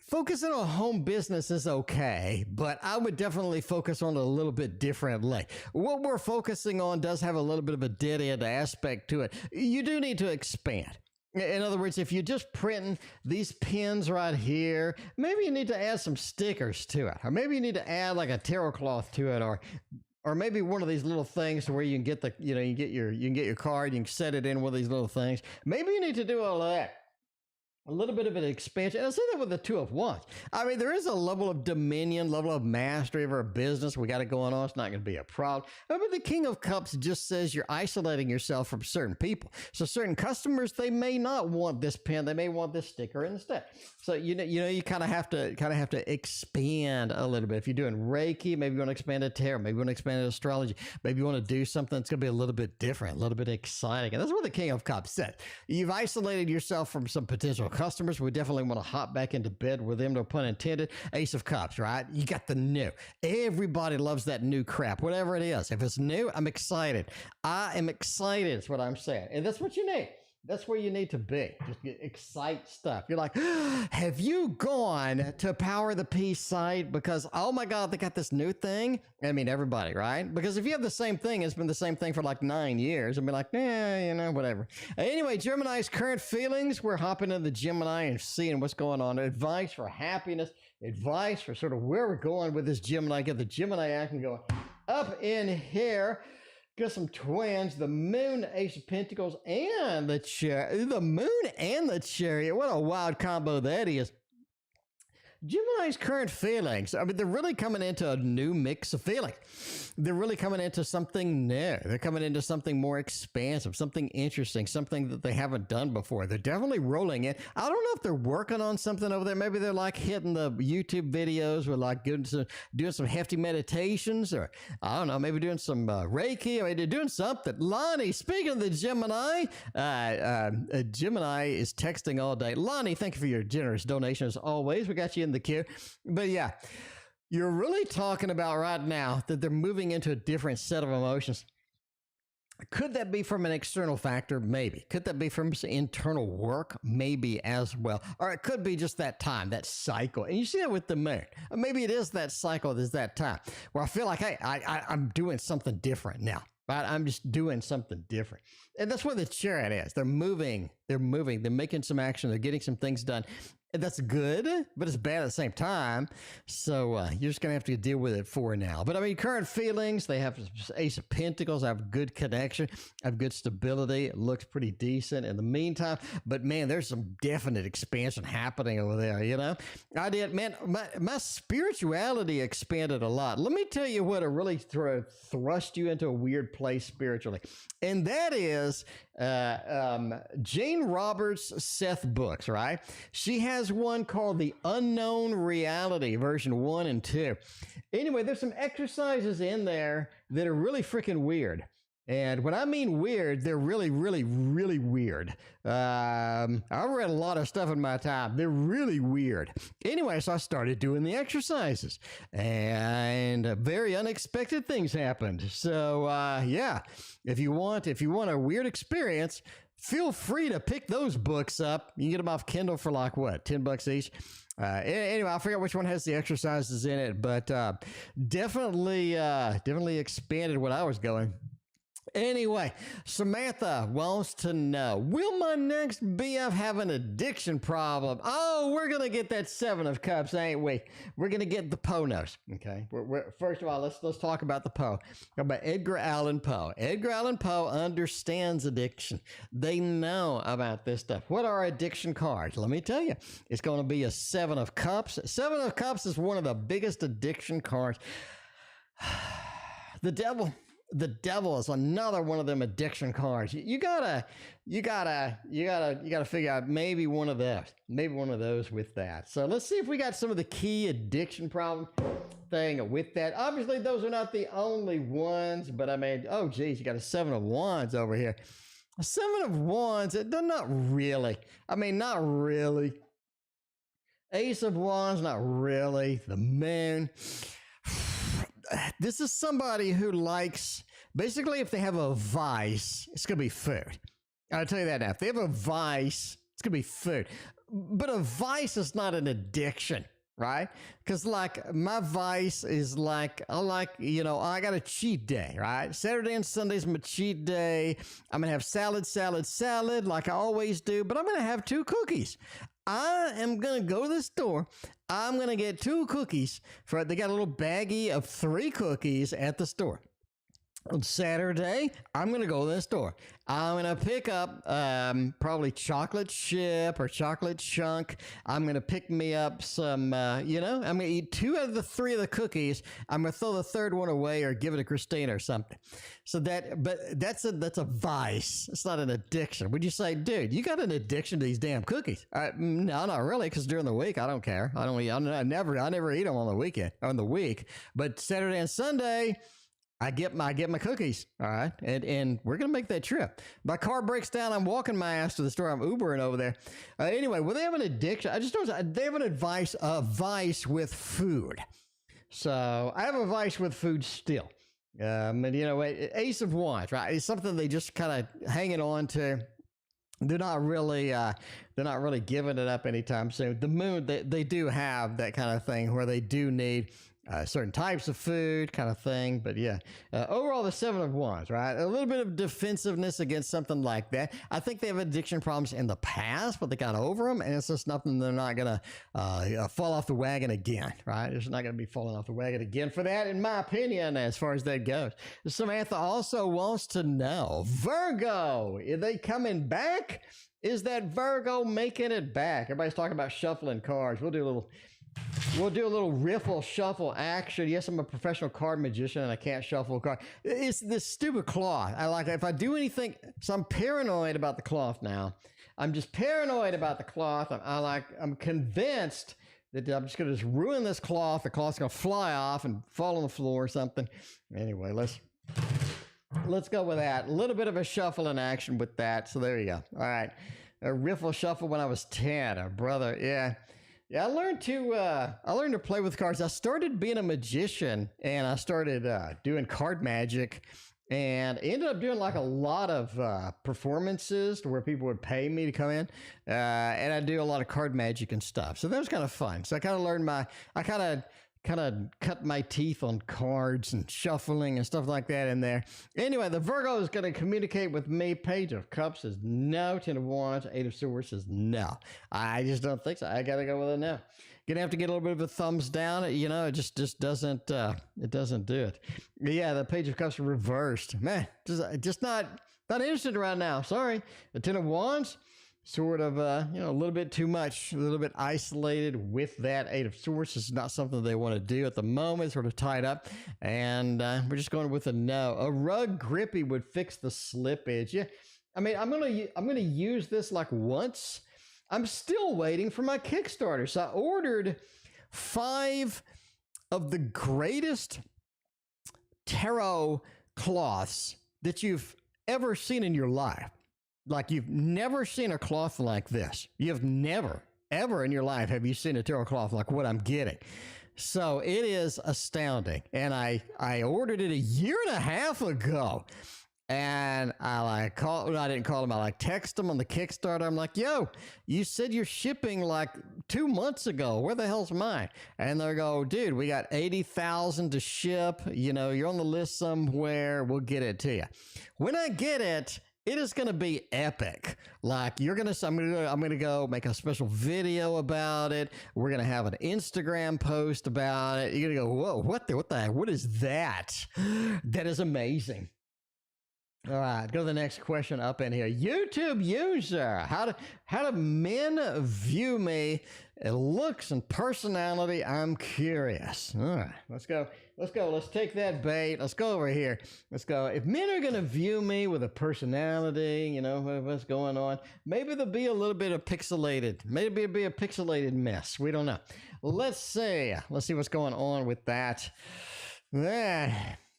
focusing on home business is okay, but I would definitely focus on it a little bit differently. What we're focusing on does have a little bit of a dead-end aspect to it. You do need to expand. In other words, if you're just printing these pins right here, maybe you need to add some stickers to it, or maybe you need to add like a tarot cloth to it, or maybe one of these little things to where you can get you can get your card, you can set it in one of these little things. Maybe you need to do all of that. A little bit of an expansion. And I'll say that with the Two of Wands. There is a level of dominion, level of mastery of our business. We got it going on. It's not going to be a problem. But the King of Cups just says you're isolating yourself from certain people. So certain customers, they may not want this pen. They may want this sticker instead. So, you kind of have to expand a little bit. If you're doing Reiki, maybe you want to expand it to tarot. Maybe you want to expand it to astrology. Maybe you want to do something that's going to be a little bit different, a little bit exciting. And that's what the King of Cups said. You've isolated yourself from some potential customers. We definitely want to hop back into bed with them, no pun intended. Ace of Cups, right? You got the new. Everybody loves that new crap, whatever it is. If it's new, I'm excited. I am excited is what I'm saying. And that's what you need. That's where you need to be. Just excite stuff. You're like, have you gone to Power of the Peace site? Because, oh my God, they got this new thing. Everybody, right? Because if you have the same thing, it's been the same thing for like 9 years. I'd be like, whatever. Anyway, Gemini's current feelings. We're hopping into the Gemini and seeing what's going on. Advice for happiness. Advice for sort of where we're going with this Gemini. Get the Gemini action going up in here. Got some twins, the Moon, Ace of Pentacles, and the Moon and the Chariot. What a wild combo that is. Gemini's current feelings. They're really coming into a new mix of feelings. They're really coming into something new. They're coming into something more expansive, something interesting, something that they haven't done before. They're definitely rolling it. I don't know if they're working on something over there. Maybe they're like hitting the YouTube videos with like doing some hefty meditations, or I don't know, maybe doing some Reiki. They're doing something. Lani, speaking of the Gemini, Gemini is texting all day. Lani, thank you for your generous donation as always. We got you in the queue. But yeah, you're really talking about right now that they're moving into a different set of emotions. Could that be from an external factor? Maybe. Could that be from some internal work? Maybe as well. Or it could be just that time, that cycle. And you see that with the Moon. Maybe it is that cycle, there's that time where I feel like, hey, I'm doing something different now. Right? I'm just doing something different. And that's what the Chariot is. They're moving. They're making some action. They're getting some things done. And that's good, but it's bad at the same time. So you're just going to have to deal with it for now. But current feelings, they have Ace of Pentacles. I have good connection. I have good stability. It looks pretty decent in the meantime. But man, there's some definite expansion happening over there, I did, man, my spirituality expanded a lot. Let me tell you what really thrust you into a weird place spiritually. And that is Jane Roberts' Seth books, right? She has one called The Unknown Reality, version 1 and 2. Anyway, there's some exercises in there that are really freaking weird. And when I mean weird, they're really, really, really weird. I've read a lot of stuff in my time. They're really weird. Anyway, so I started doing the exercises, and very unexpected things happened. So, yeah, if you want a weird experience, feel free to pick those books up. You can get them off Kindle for like what, $10 each. Anyway, I forget which one has the exercises in it, but definitely expanded what I was going. Anyway, Samantha wants to know, will my next BF have an addiction problem? Oh, we're going to get that 7 of Cups, ain't we? We're going to get the Poe-nos, okay? First of all, let's talk about the Poe. About Edgar Allan Poe. Edgar Allan Poe understands addiction. They know about this stuff. What are addiction cards? Let me tell you. It's going to be a 7 of Cups. 7 of Cups is one of the biggest addiction cards. The devil is another one of them addiction cards. You gotta figure out maybe one of those with that. So let's see if we got some of the key addiction problem thing with that. Obviously, those are not the only ones, but I mean, oh geez, you got a 7 of Wands over here. A 7 of Wands, not really. I mean, not really. Ace of Wands, not really. The Moon. This is somebody who likes, basically, if they have a vice, it's going to be food. I'll tell you that now. If they have a vice, it's going to be food. But a vice is not an addiction, right? Because, like, my vice is like, I got a cheat day, right? Saturday and Sunday's my cheat day. I'm going to have salad, like I always do, but I'm going to have 2 cookies. I am going to go to the store. I'm going to get 2 cookies. They got a little baggie of 3 cookies at the store. On Saturday, I'm going to go to the store. I'm going to pick up probably chocolate chip or chocolate chunk. I'm going to pick me up some, I'm going to eat 2 out of the 3 of the cookies. I'm going to throw the 3rd one away or give it to Christina or something. So that's a vice. It's not an addiction. Would you say, dude, you got an addiction to these damn cookies? No, not really, because during the week, I don't care. I never eat them on the weekend, on the week. But Saturday and Sunday, I get my cookies, all right, and we're gonna make that trip. My car breaks down. I'm walking my ass to the store. I'm Ubering over there. Anyway, well, they have an addiction. I just noticed they have a vice with food. So I have a vice with food still. And Ace of Wands, right? It's something they just kind of hanging on to. They're not really giving it up anytime soon. The Moon, they do have that kind of thing where they do need certain types of food kind of thing. But yeah, overall, the 7 of Wands, right? A little bit of defensiveness against something like that. I think they have addiction problems in the past, but they got over them, and it's just nothing they're not going to fall off the wagon again, right? It's not going to be falling off the wagon again for that, in my opinion, as far as that goes. Samantha also wants to know, Virgo, are they coming back? Is that Virgo making it back? Everybody's talking about shuffling cards. We'll do a little riffle shuffle action. Yes, I'm a professional card magician and I can't shuffle a card. It's this stupid cloth. I like it. If I do anything, so I'm paranoid about the cloth now. I'm just paranoid about the cloth. I'm convinced that I'm just going to ruin this cloth. The cloth's going to fly off and fall on the floor or something. Anyway, let's go with that. A little bit of a shuffle in action with that. So there you go. All right. A riffle shuffle when I was 10. Brother. Yeah. Yeah, I learned to play with cards. I started being a magician, and I started doing card magic, and ended up doing like a lot of performances to where people would pay me to come in, and I do a lot of card magic and stuff. So that was kind of fun. So I kind of learned I kind of cut my teeth on cards and shuffling and stuff like that in there. Anyway, the Virgo is going to communicate with me. Page of Cups is no. 10 of Wands, 8 of Swords is no. I just don't think so. I got to go with a no. Gonna have to get a little bit of a thumbs down. It just doesn't it doesn't do it. Yeah, the Page of Cups reversed. Man, just not interested right now. Sorry. The 10 of Wands, sort of, a little bit too much, a little bit isolated with that 8 of Swords. It's not something they want to do at the moment, sort of tied up. And we're just going with a no. A rug grippy would fix the slippage. Yeah, I mean, I'm gonna use this like once. I'm still waiting for my Kickstarter. So I ordered 5 of the greatest tarot cloths that you've ever seen in your life. Like, you've never seen a cloth like this. You've never, ever in your life have you seen a tarot cloth like what I'm getting. So it is astounding. And I ordered it a year and a half ago. And I like call. No, I didn't call them. I like text them on the Kickstarter. I'm like, yo, you said you're shipping like 2 months ago. Where the hell's mine? And they go, dude, we got 80,000 to ship. You know, you're on the list somewhere. We'll get it to you. When I get it, it is going to be epic. Like I'm going to go make a special video about it. We're going to have an Instagram post about it. You're going to go, whoa, what is that? That is amazing. All right, go to the next question up in here. YouTube user, how do men view me? Looks and personality. I'm curious. All right, let's go. Let's take that bait. Let's go over here. Let's go. If men are going to view me with a personality, you know, what's going on, maybe there'll be a little bit of pixelated. Maybe it'll be a pixelated mess. We don't know. Let's see. Let's see what's going on with that.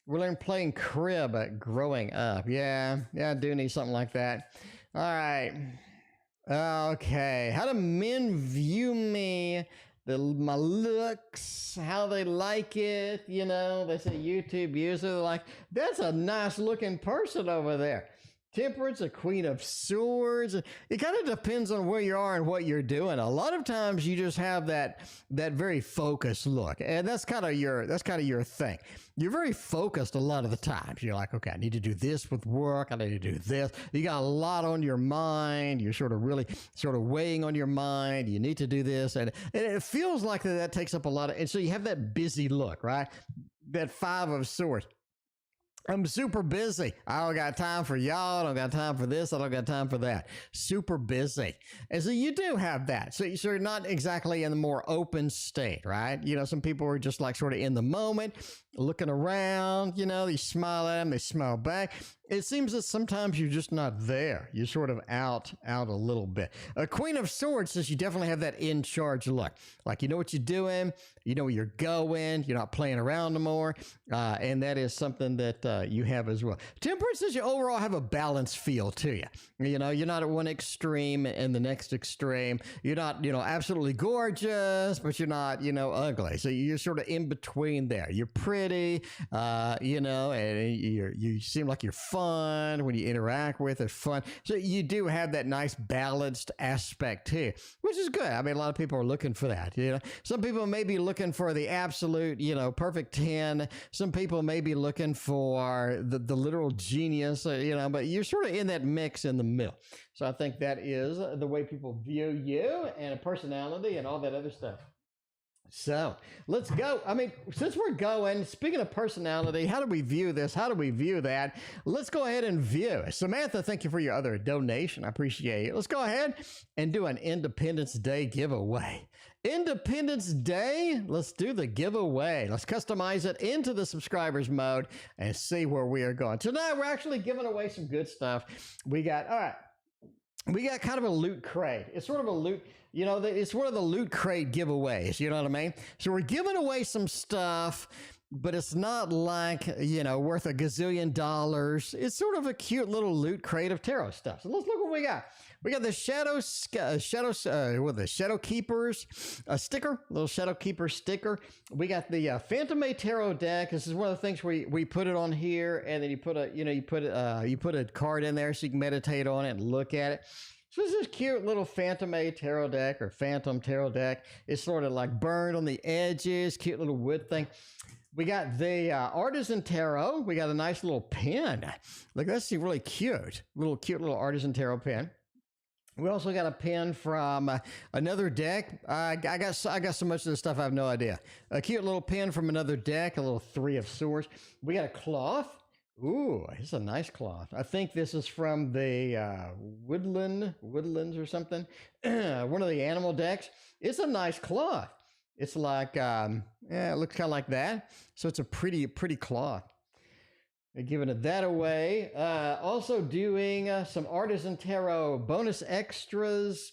We're playing crib growing up. Yeah, I do need something like that. All right. Okay. How do men view me? My looks, how they like it, you know, they say YouTube user, they're like, that's a nice looking person over there. Temperance, a queen of swords. It kind of depends on where you are and what you're doing. A lot of times you just have that very focused look, and that's kind of your thing. You're very focused a lot of the times. You're like, okay, I need to do this with work. I need to do this. You got a lot on your mind. You're really weighing on your mind. You need to do this, and it feels like that takes up a lot of. And so you have that busy look, right? That 5 of swords. I'm super busy. I don't got time for y'all. I don't got time for this. I don't got time for that. Super busy. And so you do have that. So you're not exactly in the more open state, right? You know, some people are just like sort of in the moment, looking around, you know, you smile at them, they smile back. It seems that sometimes you're just not there. You're sort of out a little bit. A Queen of Swords says you definitely have that in charge look. Like, you know what you're doing, you know where you're going, you're not playing around no more. And that is something that you have as well. Temperance says you overall have a balanced feel to you. You know, you're not at one extreme and the next extreme. You're not, you know, absolutely gorgeous, but you're not, you know, ugly. So you're sort of in between there. You're pretty, you know, and you seem like you're fun when you interact with it, fun. So you do have that nice balanced aspect too, which is good. I mean, a lot of people are looking for that. You know, some people may be looking for the absolute, you know, perfect 10. Some people may be looking for the literal genius, you know, but you're sort of in that mix in the middle. So I think that is the way people view you and a personality and all that other stuff. So let's go. I mean, since we're going, speaking of personality, how do we view this? How do we view that? Let's go ahead and view. Samantha, thank you for your other donation. I appreciate it. Let's go ahead and do an Independence Day giveaway. Independence Day, let's do the giveaway. Let's customize it into the subscribers mode and see where we are going. Tonight, we're actually giving away some good stuff. We got kind of a loot crate. It's sort of a loot, you know, it's one of the loot crate giveaways, you know what I mean? So we're giving away some stuff, but it's not like, you know, worth a gazillion dollars. It's sort of a cute little loot crate of tarot stuff. So let's look what we got. We got the Shadow Keepers sticker, little Shadow Keeper sticker. We got the Phantom Tarot deck. This is one of the things we put it on here, and then you put a card in there so you can meditate on it and look at it. So this is cute little Phantom Tarot deck or Phantom Tarot deck. It's sort of like burned on the edges, cute little wood thing. We got the Artisan Tarot. We got a nice little pen. Look, that's really cute. Cute little Artisan Tarot pen. We also got a pen from another deck. I got so much of this stuff I have no idea. A cute little pen from another deck, a little 3 of Swords. We got a cloth. Ooh, it's a nice cloth. I think this is from the Woodlands or something. One of the animal decks. It's a nice cloth. It's like, it looks kind of like that. So it's a pretty cloth. They're giving it that away. Also doing some Artisan Tarot bonus extras.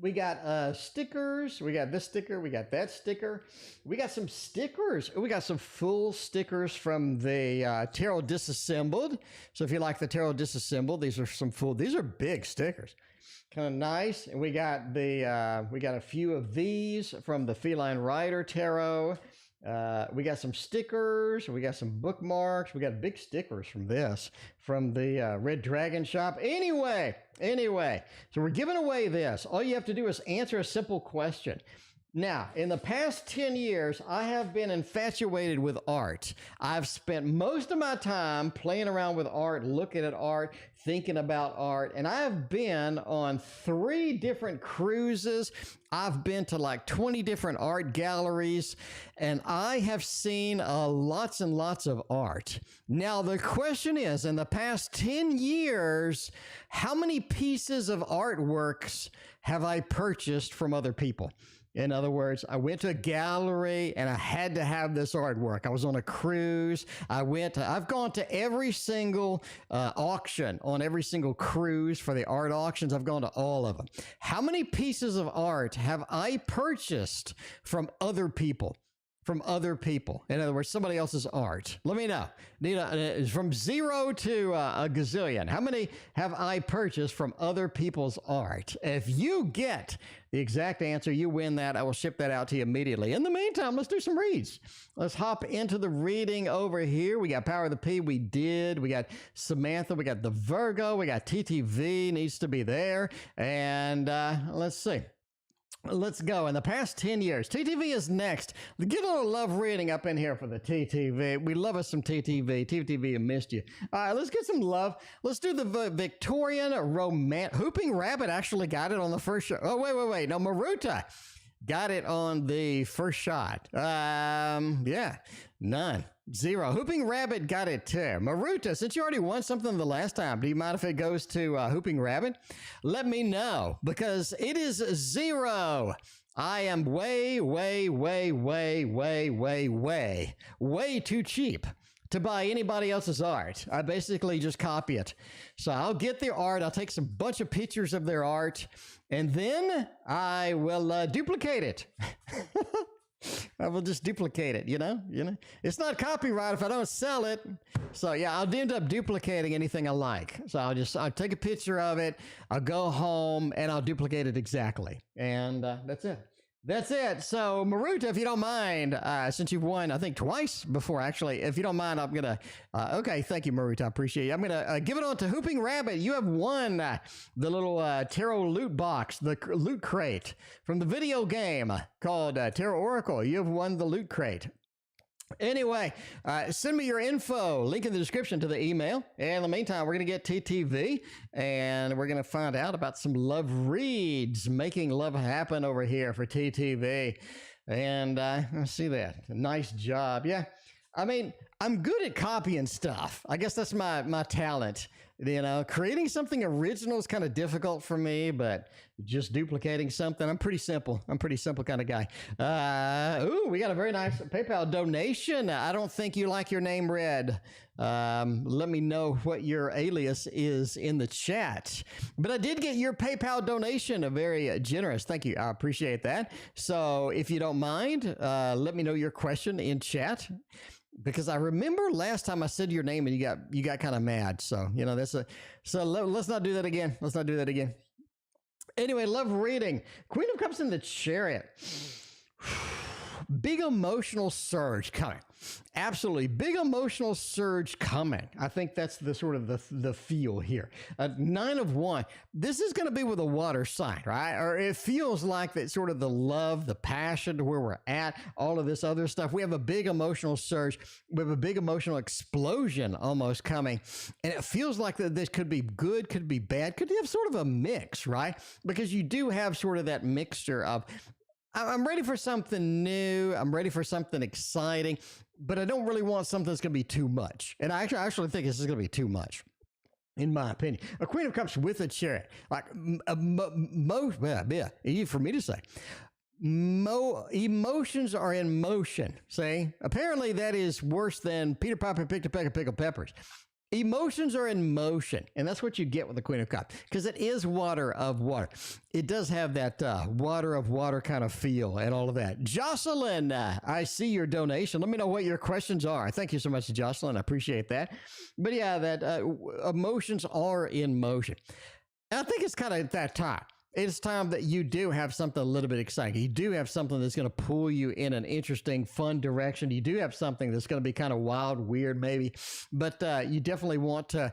We got stickers. We got this sticker. We got that sticker. We got some stickers. We got some full stickers from the Tarot Disassembled. So if you like the Tarot Disassembled, these are big stickers. Kind of nice. And we got we got a few of these from the Feline Rider Tarot. We We got some stickers. We got some bookmarks. We got big stickers from this, from the Red Dragon shop. Anyway, so we're giving away this. All you have to do is answer a simple question. Now, in the past 10 years, I have been infatuated with art. I've spent most of my time playing around with art, looking at art, thinking about art, and I've been on 3 different cruises. I've been to like 20 different art galleries, and I have seen lots and lots of art. Now, the question is, in the past 10 years, how many pieces of artworks have I purchased from other people? In other words, I went to a gallery and I had to have this artwork. I was on a cruise. I've gone to every single auction on every single cruise for the art auctions. I've gone to all of them. How many pieces of art have I purchased from other people? From other people. In other words, somebody else's art. Let me know. From 0 to a gazillion. How many have I purchased from other people's art? If you get the exact answer, you win that. I will ship that out to you immediately. In the meantime, let's do some reads. Let's hop into the reading over here. We got Power of the P. We did. We got Samantha. We got the Virgo. We got TTV needs to be there. And let's see. Let's go. In the past 10 years, TTV is next. Get a little love reading up in here for the TTV. We love us some TTV. TTV, I missed you. All right, let's get some love. Let's do the Victorian romance. Hooping Rabbit actually got it on the first shot. Oh, wait. No, Maruta got it on the first shot. Yeah, none. 0. Hooping Rabbit got it too. Maruta, since you already won something the last time, do you mind if it goes to Hooping Rabbit? Let me know, because it is 0. I am way too cheap to buy anybody else's art. I basically just copy it. So I'll get their art. I'll take some bunch of pictures of their art, and then I will duplicate it. I will just duplicate it, you know? It's not copyright if I don't sell it. So yeah, I'll end up duplicating anything I like. So I'll take a picture of it, I'll go home, and I'll duplicate it exactly. And that's it. That's it. So, Maruta, if you don't mind, since you've won, I think twice before, actually, if you don't mind, I'm going to, okay, thank you, Maruta, I appreciate you. I'm going to give it on to Hooping Rabbit. You have won the little tarot loot box, the loot crate from the video game called TarotOracle. You have won the loot crate. Anyway, send me your info, link in the description to the email. And in the meantime, we're going to get TTV, and we're going to find out about some love reads, making love happen over here for TTV. And I see that. Nice job. Yeah. I mean, I'm good at copying stuff. I guess that's my talent. Creating something original is kind of difficult for me, but just duplicating something, I'm pretty simple. I'm a pretty simple kind of guy. We got a very nice PayPal donation. I don't think you like your name read. Let me know what your alias is in the chat. But I did get your PayPal donation, a very generous. Thank you. I appreciate that. So if you don't mind, let me know your question in chat. Because I remember last time I said your name and you got kind of mad. So, let's not do that again. Let's not do that again. Anyway, love reading. Queen of Cups in the Chariot. Big emotional surge coming. Absolutely. Big emotional surge coming. I think that's the sort of the feel here. 9 of Wands. This is going to be with a water sign, right? Or it feels like that sort of the love, the passion to where we're at, all of this other stuff. We have a big emotional surge. We have a big emotional explosion almost coming. And it feels like that this could be good, could be bad, could have sort of a mix, right? Because you do have sort of that mixture of, I'm ready for something new. I'm ready for something exciting, but I don't really want something that's going to be too much. And I actually think this is going to be too much, in my opinion. A Queen of Cups with a Chariot, like easy for me to say. Emotions are in motion. See, apparently that is worse than Peter Piper picked a peck of pickled peppers. Emotions are in motion, and that's what you get with the Queen of Cups, because it is water of water. It does have that water of water kind of feel and all of that. Jocelyn, I see your donation. Let me know what your questions are. Thank you so much, Jocelyn. I appreciate that. But yeah, that emotions are in motion. And I think it's kind of at that time. it's time that you do have something a little bit exciting. You do have something that's going to pull you in an interesting, fun direction. You do have something that's going to be kind of wild, weird, maybe, but you definitely want to.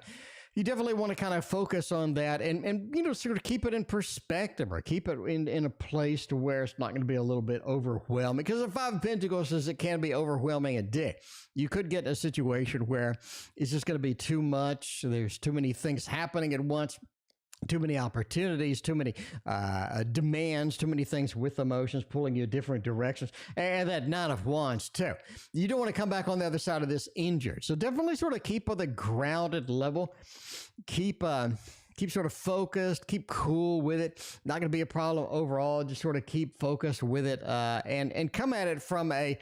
You definitely want to kind of focus on that and you know, sort of keep it in perspective or keep it in a place to where it's not going to be a little bit overwhelming. Because the Five of Pentacles says it can be overwhelming a day. You could get a situation where it's just going to be too much. There's too many things happening at once. Too many opportunities, too many demands, too many things with emotions pulling you in different directions. And that Nine of Wands, too. You don't want to come back on the other side of this injured. So definitely sort of keep on the grounded level. Keep sort of focused, keep cool with it. Not going to be a problem overall. Just sort of keep focused with it and come at it from a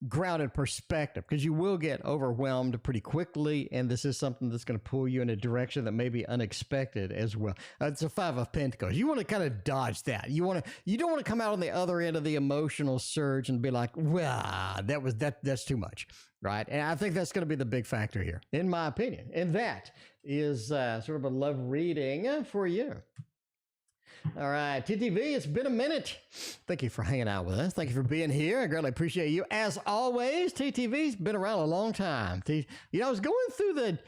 grounded perspective, because you will get overwhelmed pretty quickly, and this is something that's going to pull you in a direction that may be unexpected as well. It's a Five of Pentacles. You want to kind of dodge that. You don't want to come out on the other end of the emotional surge and be like, well, that's too much, right? And I think that's going to be the big factor here, in my opinion. And that is sort of a love reading for you. All right, TTV, it's been a minute. Thank you for hanging out with us. Thank you for being here. I greatly appreciate you. As always, TTV's been around a long time. You know, I was going through the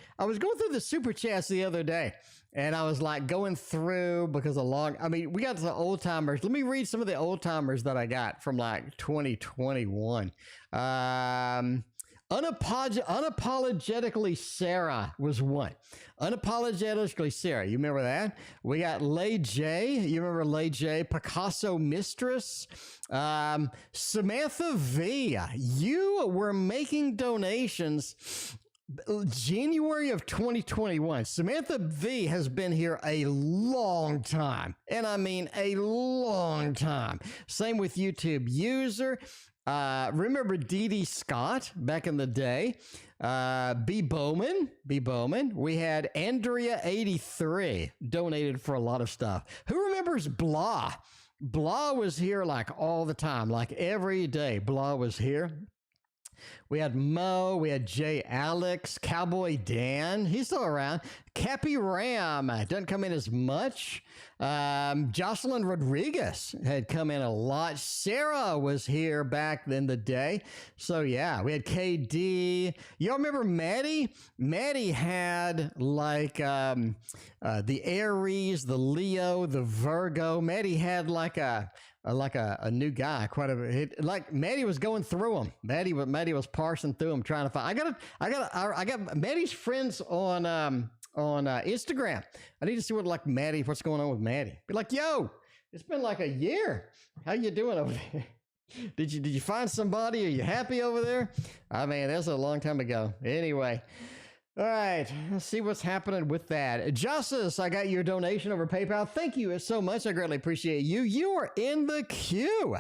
super chats the other day, and I was like going through because we got the old timers. Let me read some of the old timers that I got from like 2021. Unapologetically Sarah was one. Unapologetically Sarah, you remember that? We got Lay J. You remember Lay J? Picasso Mistress. Samantha V. You were making donations January of 2021. Samantha V has been here a long time. And I mean a long time. Same with YouTube user. Remember Dee Dee Scott back in the day? B. Bowman. We had Andrea 83 donated for a lot of stuff. Who remembers Blah? Blah was here like all the time, like every day. Blah was here. We had Mo, we had Jay Alex, Cowboy Dan, he's still around. Cappy Ram doesn't come in as much. Jocelyn Rodriguez had come in a lot. Sarah was here back in the day. So yeah, we had KD. Y'all remember Maddie? Maddie had like the Aries, the Leo, the Virgo. Maddie had like a new guy, quite a bit. Like Maddie was going through them. Maddie was parsing through them, trying to find. I got Maddie's friends on Instagram. I need to see what's going on with Maddie. Be like, yo, it's been like a year. How you doing over there? Did you find somebody? Are you happy over there? I mean, that's a long time ago. Anyway. All right, let's see what's happening with that. Justice, I got your donation over PayPal. Thank you so much. I greatly appreciate you. You are in the queue.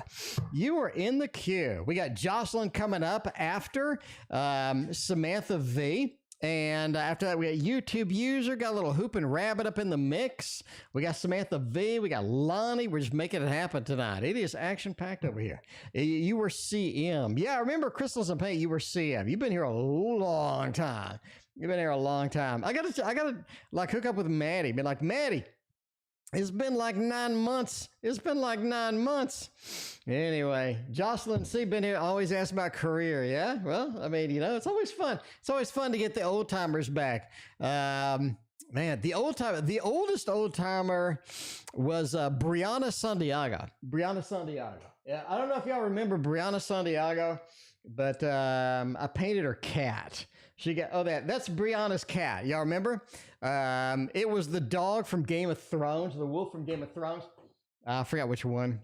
We got Jocelyn coming up after Samantha V. And after that, we got YouTube user, got a little hooping rabbit up in the mix. We got Samantha V. We got Lani. We're just making it happen tonight. It is action-packed over here. You were CM. Yeah, I remember Crystals and Paint, you were CM. You've been here a long time. I gotta like hook up with Maddie. Be like, Maddie, it's been like 9 months. Anyway, Jocelyn C been here, always asks about career. Yeah, well, I mean, you know, it's always fun. It's always fun to get the old timers back. Man, the oldest old timer was Brianna Santiago. Yeah, I don't know if y'all remember Brianna Santiago, but I painted her cat. That's Brianna's cat. Y'all remember? It was the dog from Game of Thrones, the wolf from Game of Thrones. I forgot which one.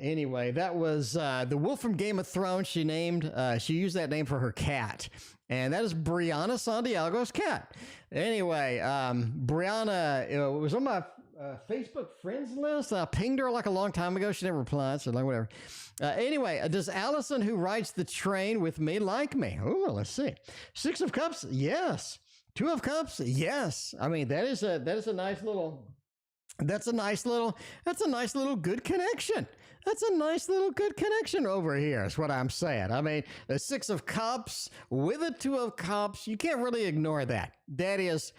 Anyway, that was the wolf from Game of Thrones. She used that name for her cat. And that is Brianna Santiago's cat. Anyway, Brianna was on my Facebook friends list. I pinged her like a long time ago. She never replied, so like whatever. Anyway, does Allison, who rides the train with me, like me? Oh, let's see. 6 of Cups, yes. 2 of Cups, yes. I mean, that's a nice little good connection. That's a nice little good connection over here, is what I'm saying. I mean, the Six of Cups with a Two of Cups, you can't really ignore that. That is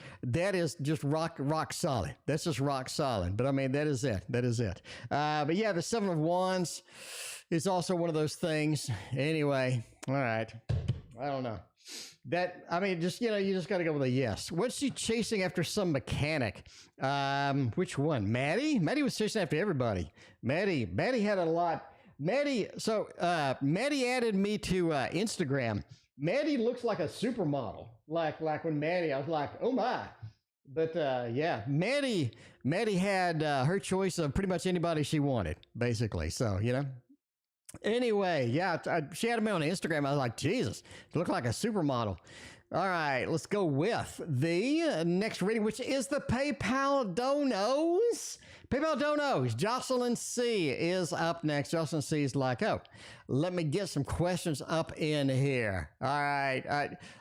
just rock solid. That's just rock solid. But I mean, that is it. That is it. But yeah, the Seven of Wands is also one of those things. Anyway, all right. I don't know. That, I mean, just, you know, you just got to go with a yes. What's she chasing after some mechanic? Which one? Maddie? Maddie was chasing after everybody. Maddie had a lot. Maddie added me to Instagram. Maddie looks like a supermodel. Like when Maddie, I was like, oh my. But yeah, Maddie had her choice of pretty much anybody she wanted, basically. So, you know. Anyway, yeah, she had me on Instagram. I was like, Jesus, you look like a supermodel. All right, let's go with the next reading, which is the PayPal donos. PayPal donos. Jocelyn C is up next. Jocelyn C is like, oh, let me get some questions up in here. All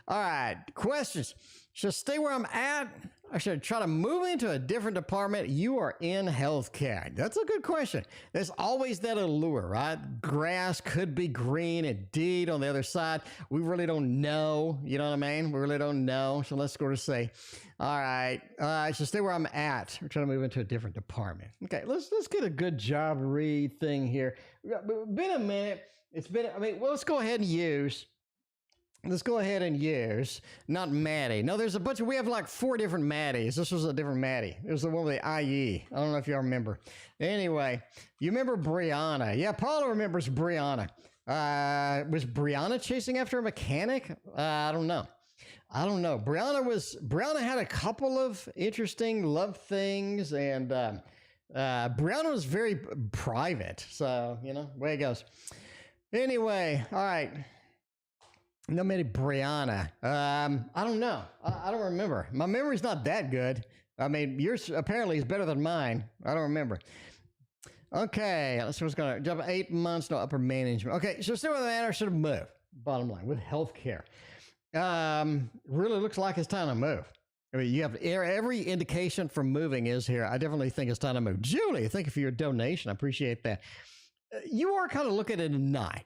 right. Questions. Should I stay where I'm at? I should try to move into a different department. You are in healthcare. That's a good question. There's always that allure, right? Grass could be green. Indeed, on the other side, we really don't know. You know what I mean? We really don't know. So let's go to say, all right, so stay where I'm at. We're trying to move into a different department. Okay, let's get a good job read thing here. Been a minute. Let's go ahead and use. Let's go ahead and use, not Maddie. No, there's a bunch of, we have like 4 different Maddies. This was a different Maddie. It was the one with the IE. I don't know if y'all remember. Anyway, you remember Brianna. Yeah, Paula remembers Brianna. Was Brianna chasing after a mechanic? I don't know. Brianna had a couple of interesting love things, and Brianna was very private. So, you know, way it goes. Anyway, all right. No, maybe Brianna. I don't know. I don't remember. My memory's not that good. I mean, yours apparently is better than mine. I don't remember. Okay, let's see what's going on. Job 8 months, no upper management. Okay, so still with the matter, should have moved. Bottom line, with healthcare. Really looks like it's time to move. I mean, you have every indication for moving is here. I definitely think it's time to move. Julie, thank you for your donation. I appreciate that. You are kind of looking at a 9.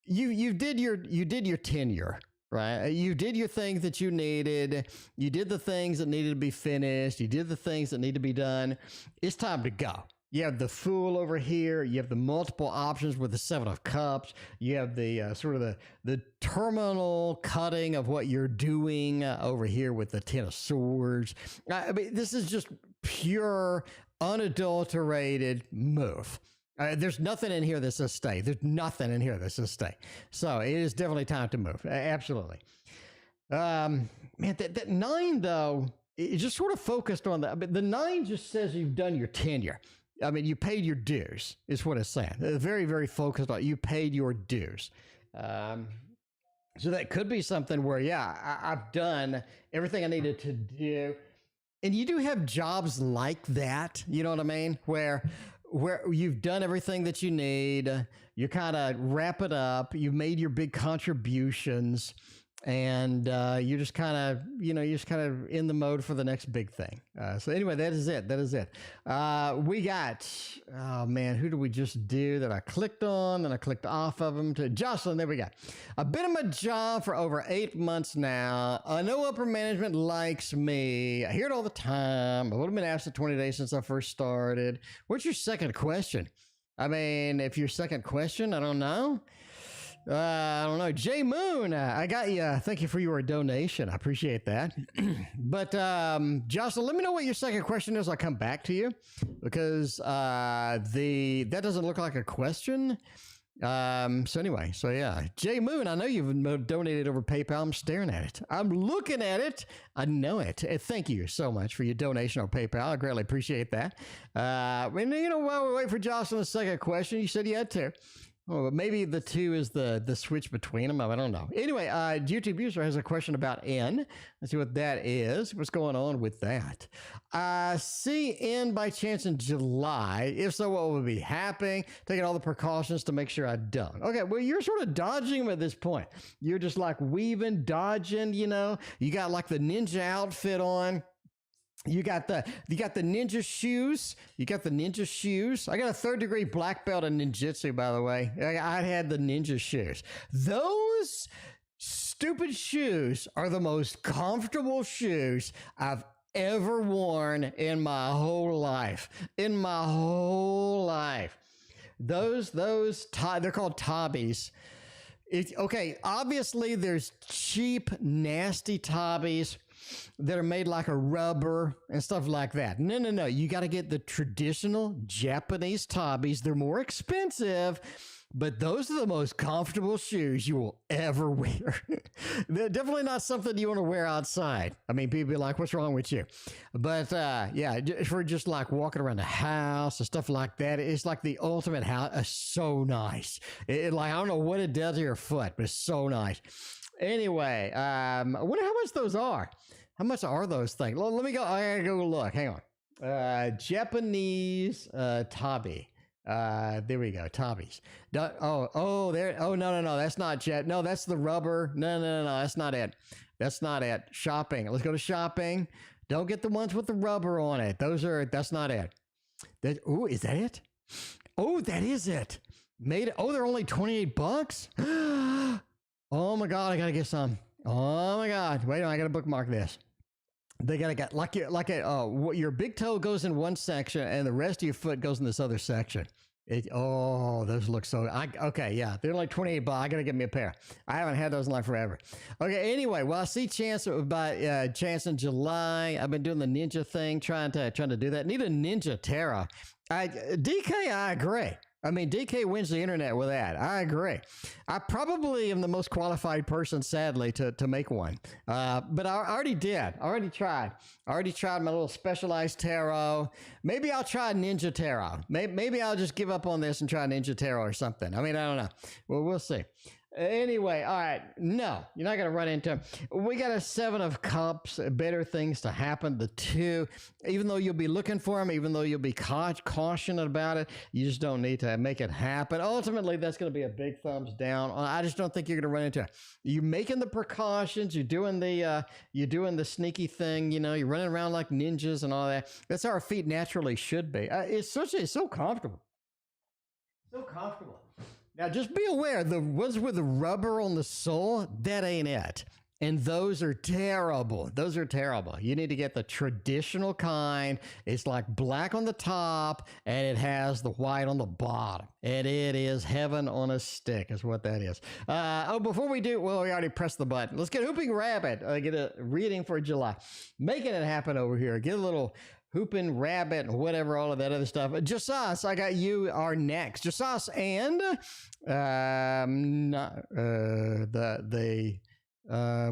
You did your tenure, right? You did your things that you needed. You did the things that needed to be finished. You did the things that need to be done. It's time to go. You have the Fool over here. You have the multiple options with the 7 of Cups. You have the sort of the terminal cutting of what you're doing over here with the 10 of Swords. I mean, this is just pure, unadulterated move. There's nothing in here that says stay. There's nothing in here that says stay. So it is definitely time to move. Absolutely. Man, that 9, though, it just sort of focused on that. But the 9 just says you've done your tenure. I mean, you paid your dues, is what it's saying. Very, very focused on you paid your dues. So that could be something where, yeah, I've done everything I needed to do. And you do have jobs like that, you know what I mean? Where you've done everything that you need, you kind of wrap it up, you've made your big contributions, and you're just kind of, in the mode for the next big thing. So anyway, that is it. We got, oh man, who did we just do that I clicked on, then I clicked off of them to Jocelyn. There we go. I've been in my job for over 8 months now. I know upper management likes me. I hear it all the time. I would have been absent 20 days since I first started. What's your second question? I mean, if your second question, I don't know. I don't know. J Moon, I got you. Thank you for your donation. I appreciate that. But Jocelyn, let me know what your second question is. I'll come back to you because that doesn't look like a question. So anyway, so yeah, J Moon, I know you've donated over PayPal. I'm staring at it. I'm looking at it. I know it. Thank you so much for your donation on PayPal. I greatly appreciate that. And while we wait for Jocelyn's second question, you said you had to. Oh, maybe the 2 is the switch between them. I don't know. Anyway, utubeuser has a question about N. Let's see what that is. What's going on with that? See N by chance in July. If so, what will be happening? Taking all the precautions to make sure I don't. Okay, well, you're sort of dodging them at this point. You're just like weaving, dodging, you got like the ninja outfit on. You got the ninja shoes. You got the ninja shoes. I got a 3rd degree black belt in ninjutsu, by the way. I had the ninja shoes. Those stupid shoes are the most comfortable shoes I've ever worn in my whole life. In my whole life. They're called Tobbies. Okay, obviously there's cheap, nasty Tobbies that are made like a rubber and stuff like that. No. You got to get the traditional Japanese Tobbies. They're more expensive, but those are the most comfortable shoes you will ever wear. They're definitely not something you want to wear outside. I mean, people be like, what's wrong with you? But yeah, for just like walking around the house and stuff like that, it's like the ultimate house. It's so nice. Like, I don't know what it does to your foot, but it's so nice. Anyway, I wonder how much those are. How much are those things? Let me go. I gotta go look. Hang on. Japanese Tabi. There we go. Tabis. There. Oh, no. That's not jet. No, that's the rubber. No. That's not it. That's not it. Shopping. Let's go to shopping. Don't get the ones with the rubber on it. That's not it. Is that it? Oh, that is it. They're only $28. Oh my God, I gotta get some. Oh my God. Wait, I gotta bookmark this. They gotta get your big toe goes in one section and the rest of your foot goes in this other section. Those look so. Okay, yeah, they're like $28. I gotta get me a pair. I haven't had those in like forever. Okay, anyway, well, I see Chance in July. I've been doing the ninja thing, trying to do that. Need a ninja tarot. DK, I agree. I mean, DK wins the internet with that. I agree. I probably am the most qualified person, sadly, to make one. But I already did. I already tried. I already tried my little specialized tarot. Maybe I'll try Ninja Tarot. Maybe I'll just give up on this and try Ninja Tarot or something. I mean, I don't know. Well, we'll see. Anyway, all right. No, you're not going to run into them. We got a 7 of Cups, better things to happen. The 2, even though you'll be looking for them, even though you'll be cautioned about it, you just don't need to make it happen. Ultimately, that's going to be a big thumbs down. I just don't think you're going to run into it. You're making the precautions. You're doing the sneaky thing. You know, you're running around like ninjas and all that. That's how our feet naturally should be. It's so comfortable. So comfortable. Now, just be aware, the ones with the rubber on the sole, that ain't it. And those are terrible. Those are terrible. You need to get the traditional kind. It's like black on the top, and it has the white on the bottom. And it is heaven on a stick is what that is. Before we do, well, we already pressed the button. Let's get Hooping Rabbit. Get a reading for July. Making it happen over here. Get a little Hooping Rabbit and whatever, all of that other stuff. Jasas, I got you are next. Jasas and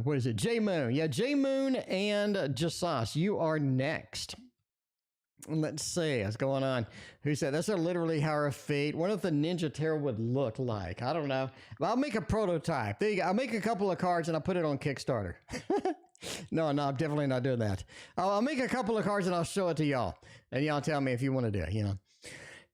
what is it? J Moon. Yeah, J Moon and Jasas, you are next. Let's see what's going on. Who said that's literally how our feet? What if the Ninja Tarot would look like? I don't know. I'll make a prototype. There you go. I'll make a couple of cards and I'll put it on Kickstarter. No, I'm definitely not doing that. I'll make a couple of cards and I'll show it to y'all. And y'all tell me if you want to do it, you know.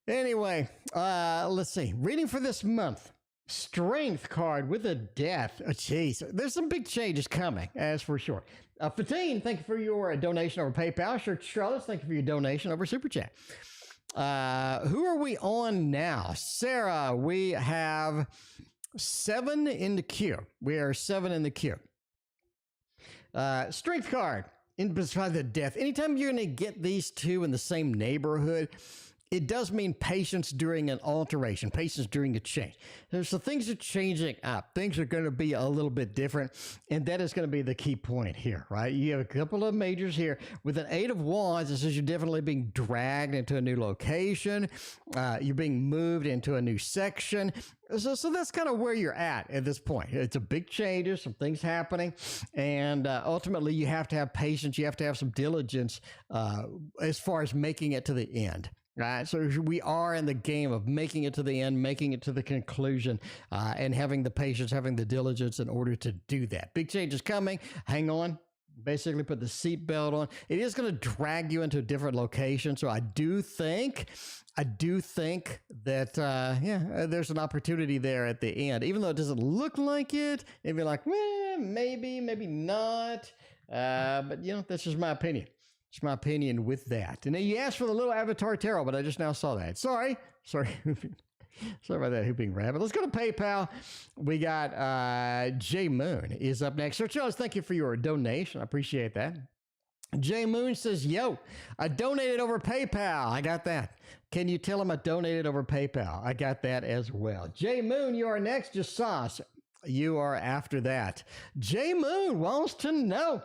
Anyway, let's see. Reading for this month. Strength card with a death. Oh, jeez. There's some big changes coming, as for sure. Fatine, thank you for your donation over PayPal. Shartrellis, thank you for your donation over Super Chat. Who are we on now? Sarah, we have 7 in the queue. We are 7 in the queue. Strength card, in beside the death. Anytime you're going to get these two in the same neighborhood, it does mean patience during an alteration, patience during a change. So things are changing up. Things are going to be a little bit different, and that is going to be the key point here, right? You have a couple of majors here. With an 8 of Wands, it says you're definitely being dragged into a new location. You're being moved into a new section. So that's kind of where you're at this point. It's a big change, some things happening, and ultimately you have to have patience. You have to have some diligence as far as making it to the end. Right, so we are in the game of making it to the end, making it to the conclusion, and having the patience, having the diligence in order to do that. Big change is coming. Hang on. Basically, put the seatbelt on. It is going to drag you into a different location. So I do think that there's an opportunity there at the end, even though it doesn't look like it. It'd be like, maybe not. But you know, that's just my opinion. It's my opinion with that. And then you asked for the little avatar tarot, but I just now saw that. Sorry. Sorry about that, Hooping Rabbit. Let's go to PayPal. We got J Moon is up next. So Charles, thank you for your donation. I appreciate that. J Moon says, yo, I donated over PayPal. I got that. Can you tell him I donated over PayPal? I got that as well. J Moon, you are next. Just sauce. You are after that. J Moon wants to know,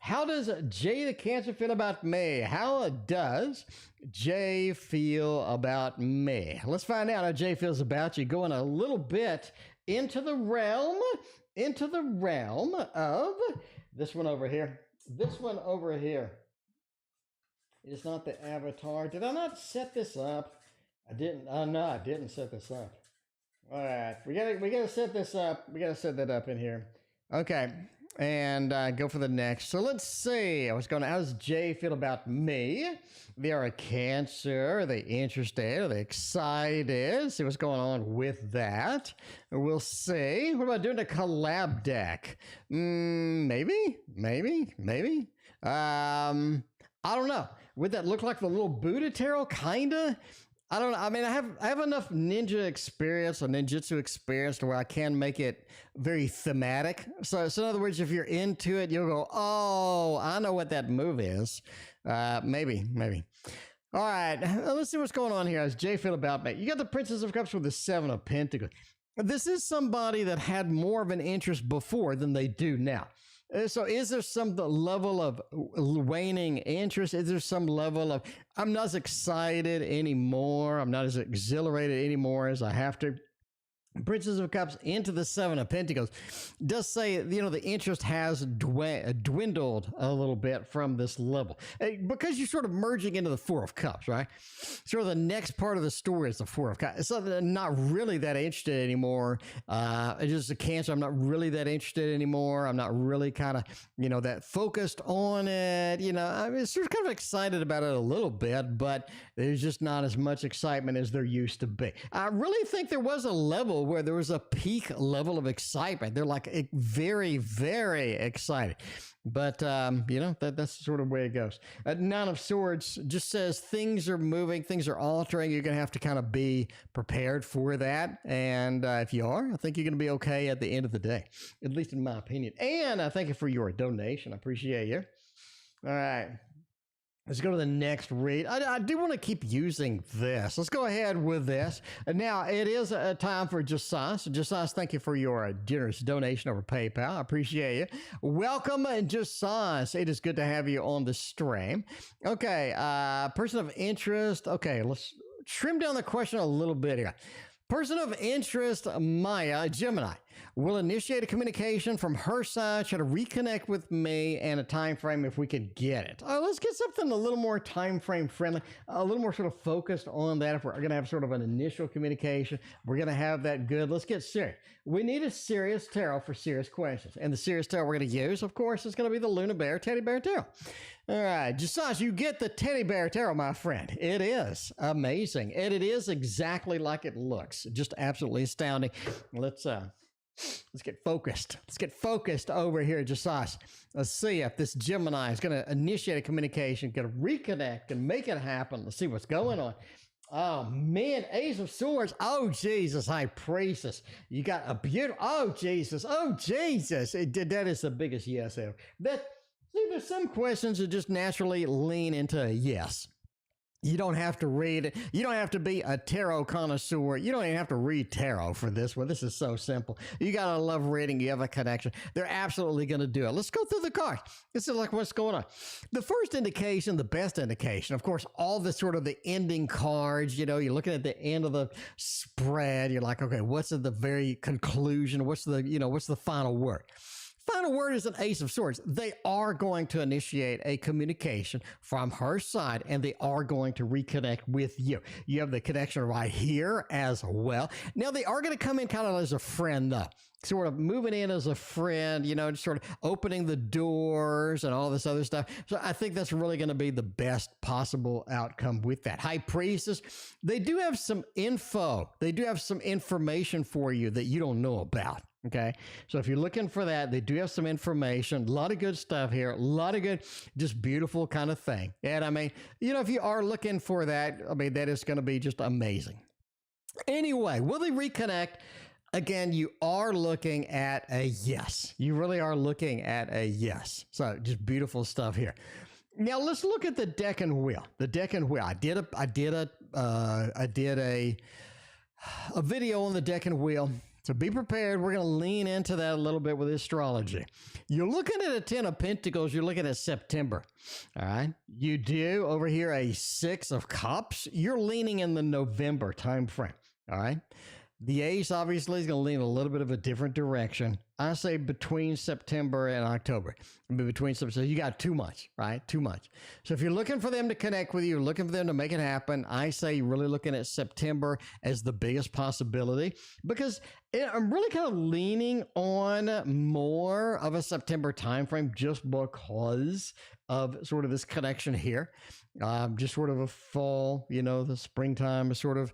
how does Jay the Cancer feel about me? How does Jay feel about me? Let's find out how Jay feels about you. Going a little bit into the realm of this one over here. This one over here. It's not the avatar. Did I not set this up? I didn't. Oh no, I didn't set this up. All right, we gotta set this up. We gotta set that up in here. Okay. And go for the next. So let's see. I was going, how does Jay feel about me? They are a Cancer. Are they interested? Are they excited? See what's going on with that. We'll see. What about doing a collab deck? Maybe. I don't know. Would that look like the little Buddha tarot? Kinda. I don't know. I mean, I have enough ninja experience or ninjutsu experience to where I can make it very thematic. So in other words, if you're into it, you'll go, oh, I know what that move is. Maybe. All right, let's see what's going on here. How's Jay feel about me? You got the Princess of Cups with the Seven of Pentacles. This is somebody that had more of an interest before than they do now. So is there some level of waning interest? Is there some level of, I'm not as excited anymore. I'm not as exhilarated anymore as I have to. Princess of Cups into the Seven of Pentacles does say, you know, the interest has dwindled a little bit from this level because you're sort of merging into the Four of Cups, right? Sort of the next part of the story is the Four of Cups. So they're not really that interested anymore. It's just a Cancer. I'm not really that interested anymore. I'm not really kind of, you know, that focused on it. You know, I mean, sort of kind of excited about it a little bit, but there's just not as much excitement as there used to be. I really think there was a level where there was a peak level of excitement. They're like very, very excited. But, you know, that's sort of the way it goes. Nine of Swords just says things are moving, things are altering. You're going to have to kind of be prepared for that. And if you are, I think you're going to be okay at the end of the day, at least in my opinion. And I thank you for your donation. I appreciate you. All right. Let's go to the next read. I do want to keep using this. Let's go ahead with this. Now, it is a time for Jasas. Jasas, thank you for your generous donation over PayPal. I appreciate you. Welcome, Jasas. It is good to have you on the stream. Okay, person of interest. Okay, let's trim down the question a little bit here. Person of interest, Maya, Gemini, will initiate a communication from her side, try to reconnect with me, and a time frame if we can get it. Let's get something a little more time frame friendly, a little more sort of focused on that. If we're going to have sort of an initial communication, we're going to have that good. Let's get serious. We need a serious tarot for serious questions. And the serious tarot we're going to use, of course, is going to be the Luna Bear Teddy Bear Tarot. All right, Jasas, you get the Teddy Bear Tarot, my friend. It is amazing, and it is exactly like it looks. Just absolutely astounding. Let's get focused. Let's get focused over here, Jasas. Let's see if this Gemini is going to initiate a communication, going to reconnect, and make it happen. Let's see what's going on. Oh, man, Ace of Swords. Oh, Jesus, High Priestess. You got a beautiful, oh, Jesus. Oh, Jesus. That is the biggest yes ever. See, there's some questions that just naturally lean into a yes. You don't have to read it. You don't have to be a tarot connoisseur. You don't even have to read tarot for this one. This is so simple. You got to love reading. You have a connection. They're absolutely going to do it. Let's go through the cards. This is like what's going on. The first indication, the best indication, of course, all the sort of the ending cards, you know, you're looking at the end of the spread. You're like, okay, what's at the very conclusion? What's the final word? Final word is an Ace of Swords. They are going to initiate a communication from her side, and they are going to reconnect with you. You have the connection right here as well. Now, they are going to come in kind of as a friend, though. Sort of moving in as a friend, you know, sort of opening the doors and all this other stuff. So I think that's really going to be the best possible outcome with that. High Priestess, they do have some info. They do have some information for you that you don't know about. Okay, so if you're looking for that, they do have some information, a lot of good stuff here, a lot of good, just beautiful kind of thing. And I mean, you know, if you are looking for that, I mean, that is going to be just amazing. Anyway, will they reconnect? Again, you are looking at a yes. You really are looking at a yes. So just beautiful stuff here. Now let's look at the deck and wheel. The deck and wheel. I did a video on the deck and wheel. So be prepared. We're going to lean into that a little bit with astrology. You're looking at a 10 of Pentacles. You're looking at September. All right. You do over here a 6 of Cups. You're leaning in the November time frame. All right. The ace obviously is going to lean a little bit of a different direction. I say between September and October. I mean, between September, so you got 2 months, right? 2 months. So if you're looking for them to connect with you, looking for them to make it happen, I say you're really looking at September as the biggest possibility, because I'm really kind of leaning on more of a September timeframe just because of sort of this connection here. Just sort of a fall, you know, the springtime is sort of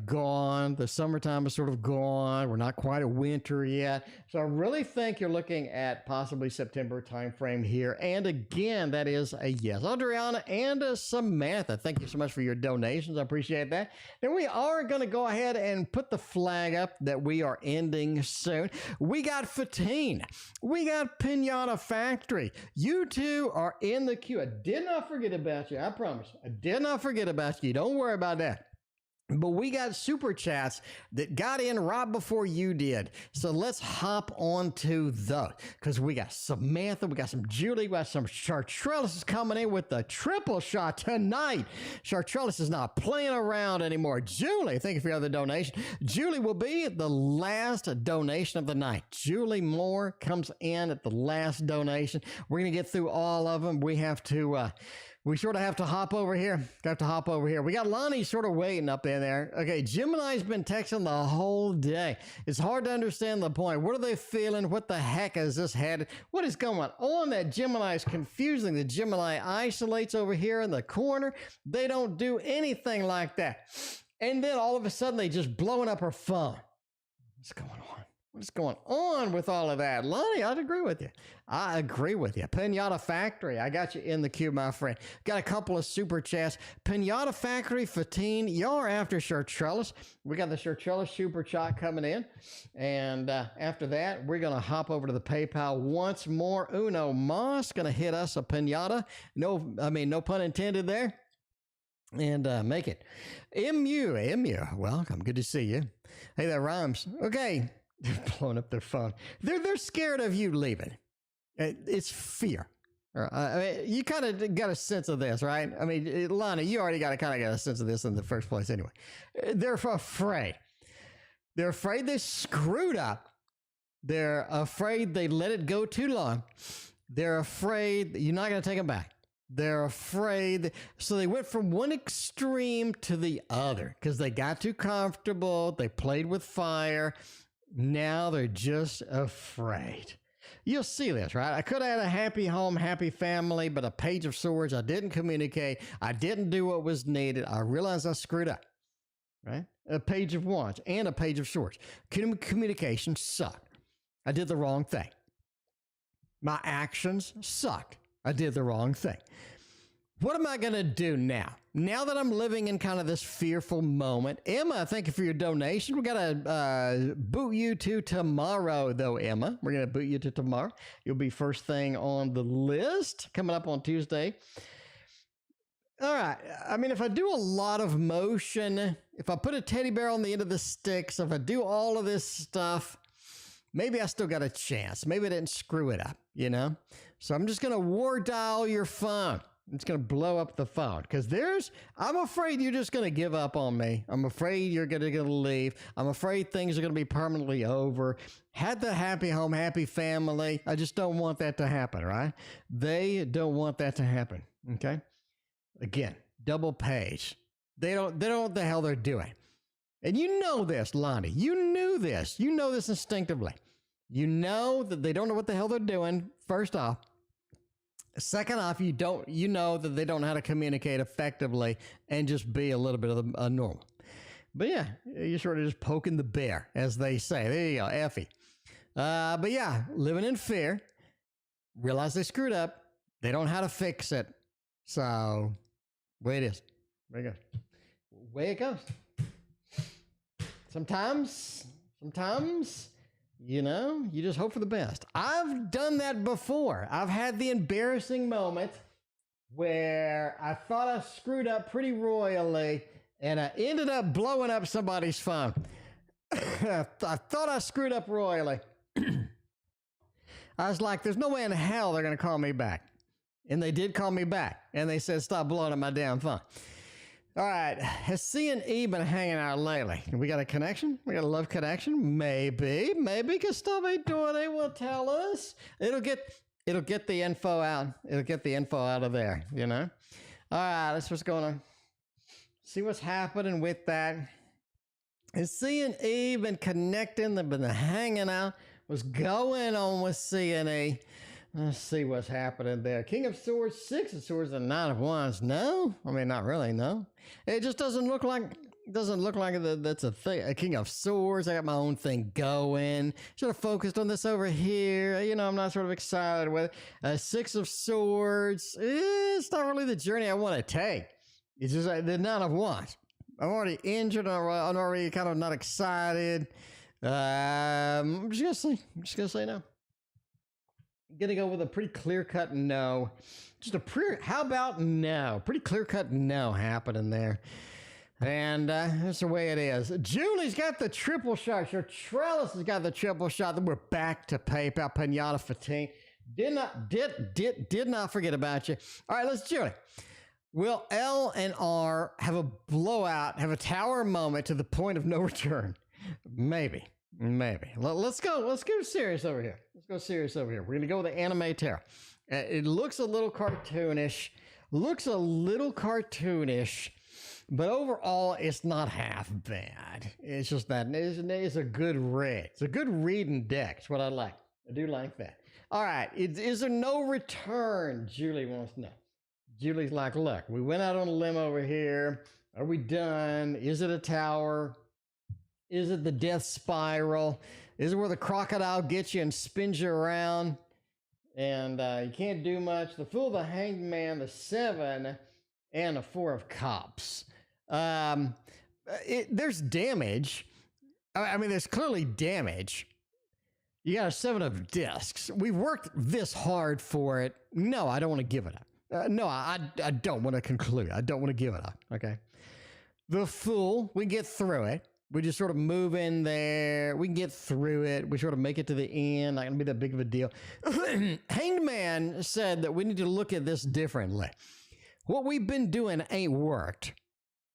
gone. The summertime is sort of gone. We're not quite at winter yet. So I really think you're looking at possibly September timeframe here. And again, that is a yes. Adriana and Samantha, thank you so much for your donations. I appreciate that. Then we are going to go ahead and put the flag up that we are ending soon. We got Fatine. We got Pinata Factory. You two are in the queue. I did not forget about you. I promise. I did not forget about you. Don't worry about that. But we got super chats that got in right before you did. So let's hop on to those. Because we got Samantha, we got some Juuuliiie, we got some Shartrellis is coming in with the triple shot tonight. Shartrellis is not playing around anymore. Juuuliiie, thank you for your other donation. Juuuliiie will be the last donation of the night. Juuuliiie Moore comes in at the last donation. We're going to get through all of them. We have to... we sort of have to hop over here. We got Lani sort of waiting up in there. Okay, Gemini's been texting the whole day. It's hard to understand the point. What are they feeling? What the heck is this head? What is going on? That Gemini is confusing. The Gemini isolates over here in the corner. They don't do anything like that. And then all of a sudden, they just blowing up her phone. What's going on? What's going on with all of that? Lani, I'd agree with you. I agree with you. Pinata Factory, I got you in the queue, my friend. Got a couple of super chats. Pinata Factory, Fatine, y'all are after Shartrellis. We got the Shartrellis super chat coming in. And after that, we're going to hop over to the PayPal once more. Uno Mas going to hit us a pinata. No pun intended there. And make it. MU, welcome. Good to see you. Hey, that rhymes. Okay. They're blowing up their phone. They're scared of you leaving. It's fear. I mean, you kind of got a sense of this, right? I mean, Lani, you already got a sense of this in the first place anyway. They're afraid. They're afraid they screwed up. They're afraid they let it go too long. They're afraid that you're not going to take them back. They're afraid. So they went from one extreme to the other because they got too comfortable. They played with fire. Now they're just afraid. You'll see this, right? I could have had a happy home, happy family, but a Page of Swords, I didn't communicate. I didn't do what was needed. I realized I screwed up, right? A Page of Wands and a Page of Swords. Communication sucked. I did the wrong thing. My actions sucked. I did the wrong thing. What am I going to do now? Now that I'm living in kind of this fearful moment. Emma, thank you for your donation. We got to boot you to tomorrow, though, Emma. We're going to boot you to tomorrow. You'll be first thing on the list coming up on Tuesday. All right. I mean, if I do a lot of motion, if I put a teddy bear on the end of the sticks, if I do all of this stuff, maybe I still got a chance. Maybe I didn't screw it up, you know? So I'm just going to war dial your phone. It's going to blow up the phone because I'm afraid you're just going to give up on me. I'm afraid you're going to leave. I'm afraid things are going to be permanently over. Had the happy home, happy family. I just don't want that to happen, right? They don't want that to happen. Okay. Again, double page. They don't know what the hell they're doing. And you know this, Lani. You knew this. You know this instinctively. You know that they don't know what the hell they're doing. First off. Second off, you know that they don't know how to communicate effectively and just be a little bit of a normal. But yeah, you're sort of just poking the bear, as they say. There you go, Effie. But yeah, living in fear. Realize they screwed up. They don't know how to fix it. So, way it is. There you go. Way it goes. Sometimes, you know, you just hope for the best. I've done that before. I've had the embarrassing moment where I thought I screwed up pretty royally and I ended up blowing up somebody's phone. I thought I screwed up royally. I was like, there's no way in hell they're going to call me back. And they did call me back. And they said, stop blowing up my damn phone. All right. Has C and E been hanging out lately? We got a connection? We got a love connection? Maybe. Because stuff ain't doing, they will tell us. It'll get the info out. It'll get the info out of there, you know? All right. That's what's going on. See what's happening with that. Has C and E been connecting? They've been hanging out. What's going on with C and E? Let's see what's happening there. King of Swords, Six of Swords, and Nine of Wands. No, I mean, not really. No, it just doesn't look like that's a thing. A King of Swords. I got my own thing going. Should have focused on this over here. You know, I'm not sort of excited with it. Six of Swords. It's not really the journey I want to take. It's just like the Nine of Wands. I'm already injured. I'm already kind of not excited. I'm just gonna say no. I'm gonna go with a pretty clear-cut no. How about no? Pretty clear-cut no happening there. And that's the way it is. Julie's got the triple shot. Shartrellis has got the triple shot. Then we're back to PayPal. Pinata, fatine. Did not forget about you. All right, let's Julie. Will L and R have a blowout, have a tower moment to the point of no return? Maybe. Let's go serious over here. We're going to go with the anime tarot. It looks a little cartoonish. But overall, it's not half bad. It's just that it's a good read. It's a good reading deck. It's what I like. I do like that. All right. Is there no return? Julie wants to know. Julie's like, look, we went out on a limb over here. Are we done? Is it a tower? Is it the death spiral? Is it where the crocodile gets you and spins you around? And you can't do much. The Fool, the Hanged Man, the Seven, and the Four of Cups. There's damage. I mean, there's clearly damage. You got a Seven of Discs. We've worked this hard for it. No, I don't want to give it up. No, I don't want to conclude. I don't want to give it up. Okay. The Fool, we get through it. We just sort of move in there. We can get through it. We sort of make it to the end. Not going to be that big of a deal. Hanged Man said that we need to look at this differently. What we've been doing ain't worked.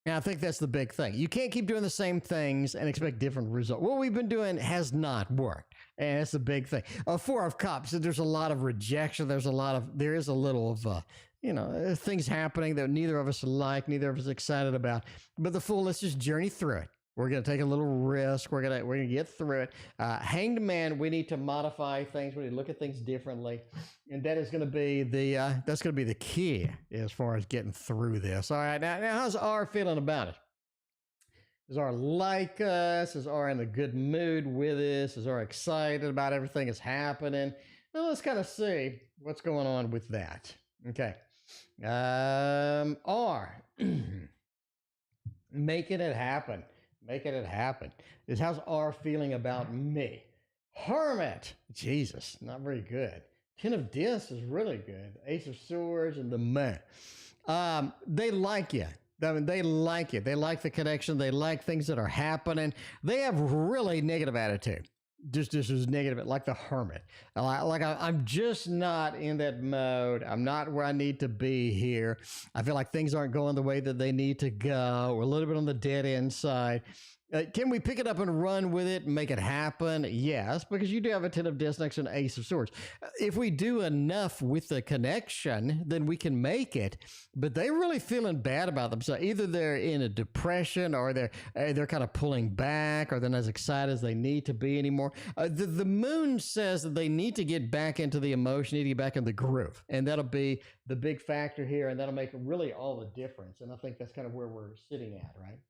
And I think that's the big thing. You can't keep doing the same things and expect different results. What we've been doing has not worked. And that's the big thing. Four of Cups, there's a lot of rejection. There is a little of, things happening that neither of us like, neither of us excited about. But the Fool, let's just journey through it. We're going to take a little risk. We're going to get through it. Hanged Man, we need to modify things. We need to look at things differently. And that is going to be the key as far as getting through this. All right. Now how's R feeling about it? Does R like us? Is R in a good mood with us? Is R excited about everything that's happening? Well, let's kind of see what's going on with that. Okay. R. Making it happen. How's R feeling about me? Hermit. Jesus, not very good. Ten of Discs is really good. Ace of Swords and the Man. They like you. I mean, they like it. They like the connection. They like things that are happening. They have really negative attitude. Just as negative, like the Hermit. I'm just not in that mode. I'm not where I need to be here. I feel like things aren't going the way that they need to go. We're a little bit on the dead end side. Can we pick it up and run with it and make it happen? Yes, because you do have a Ten of Discs next to an Ace of Swords. If we do enough with the connection, then we can make it. But they're really feeling bad about themselves. Either they're in a depression, or they're kind of pulling back, or they're not as excited as they need to be anymore. The Moon says that they need to get back into the emotion, need to get back in the groove. And that'll be the big factor here, and that'll make really all the difference. And I think that's kind of where we're sitting at, right?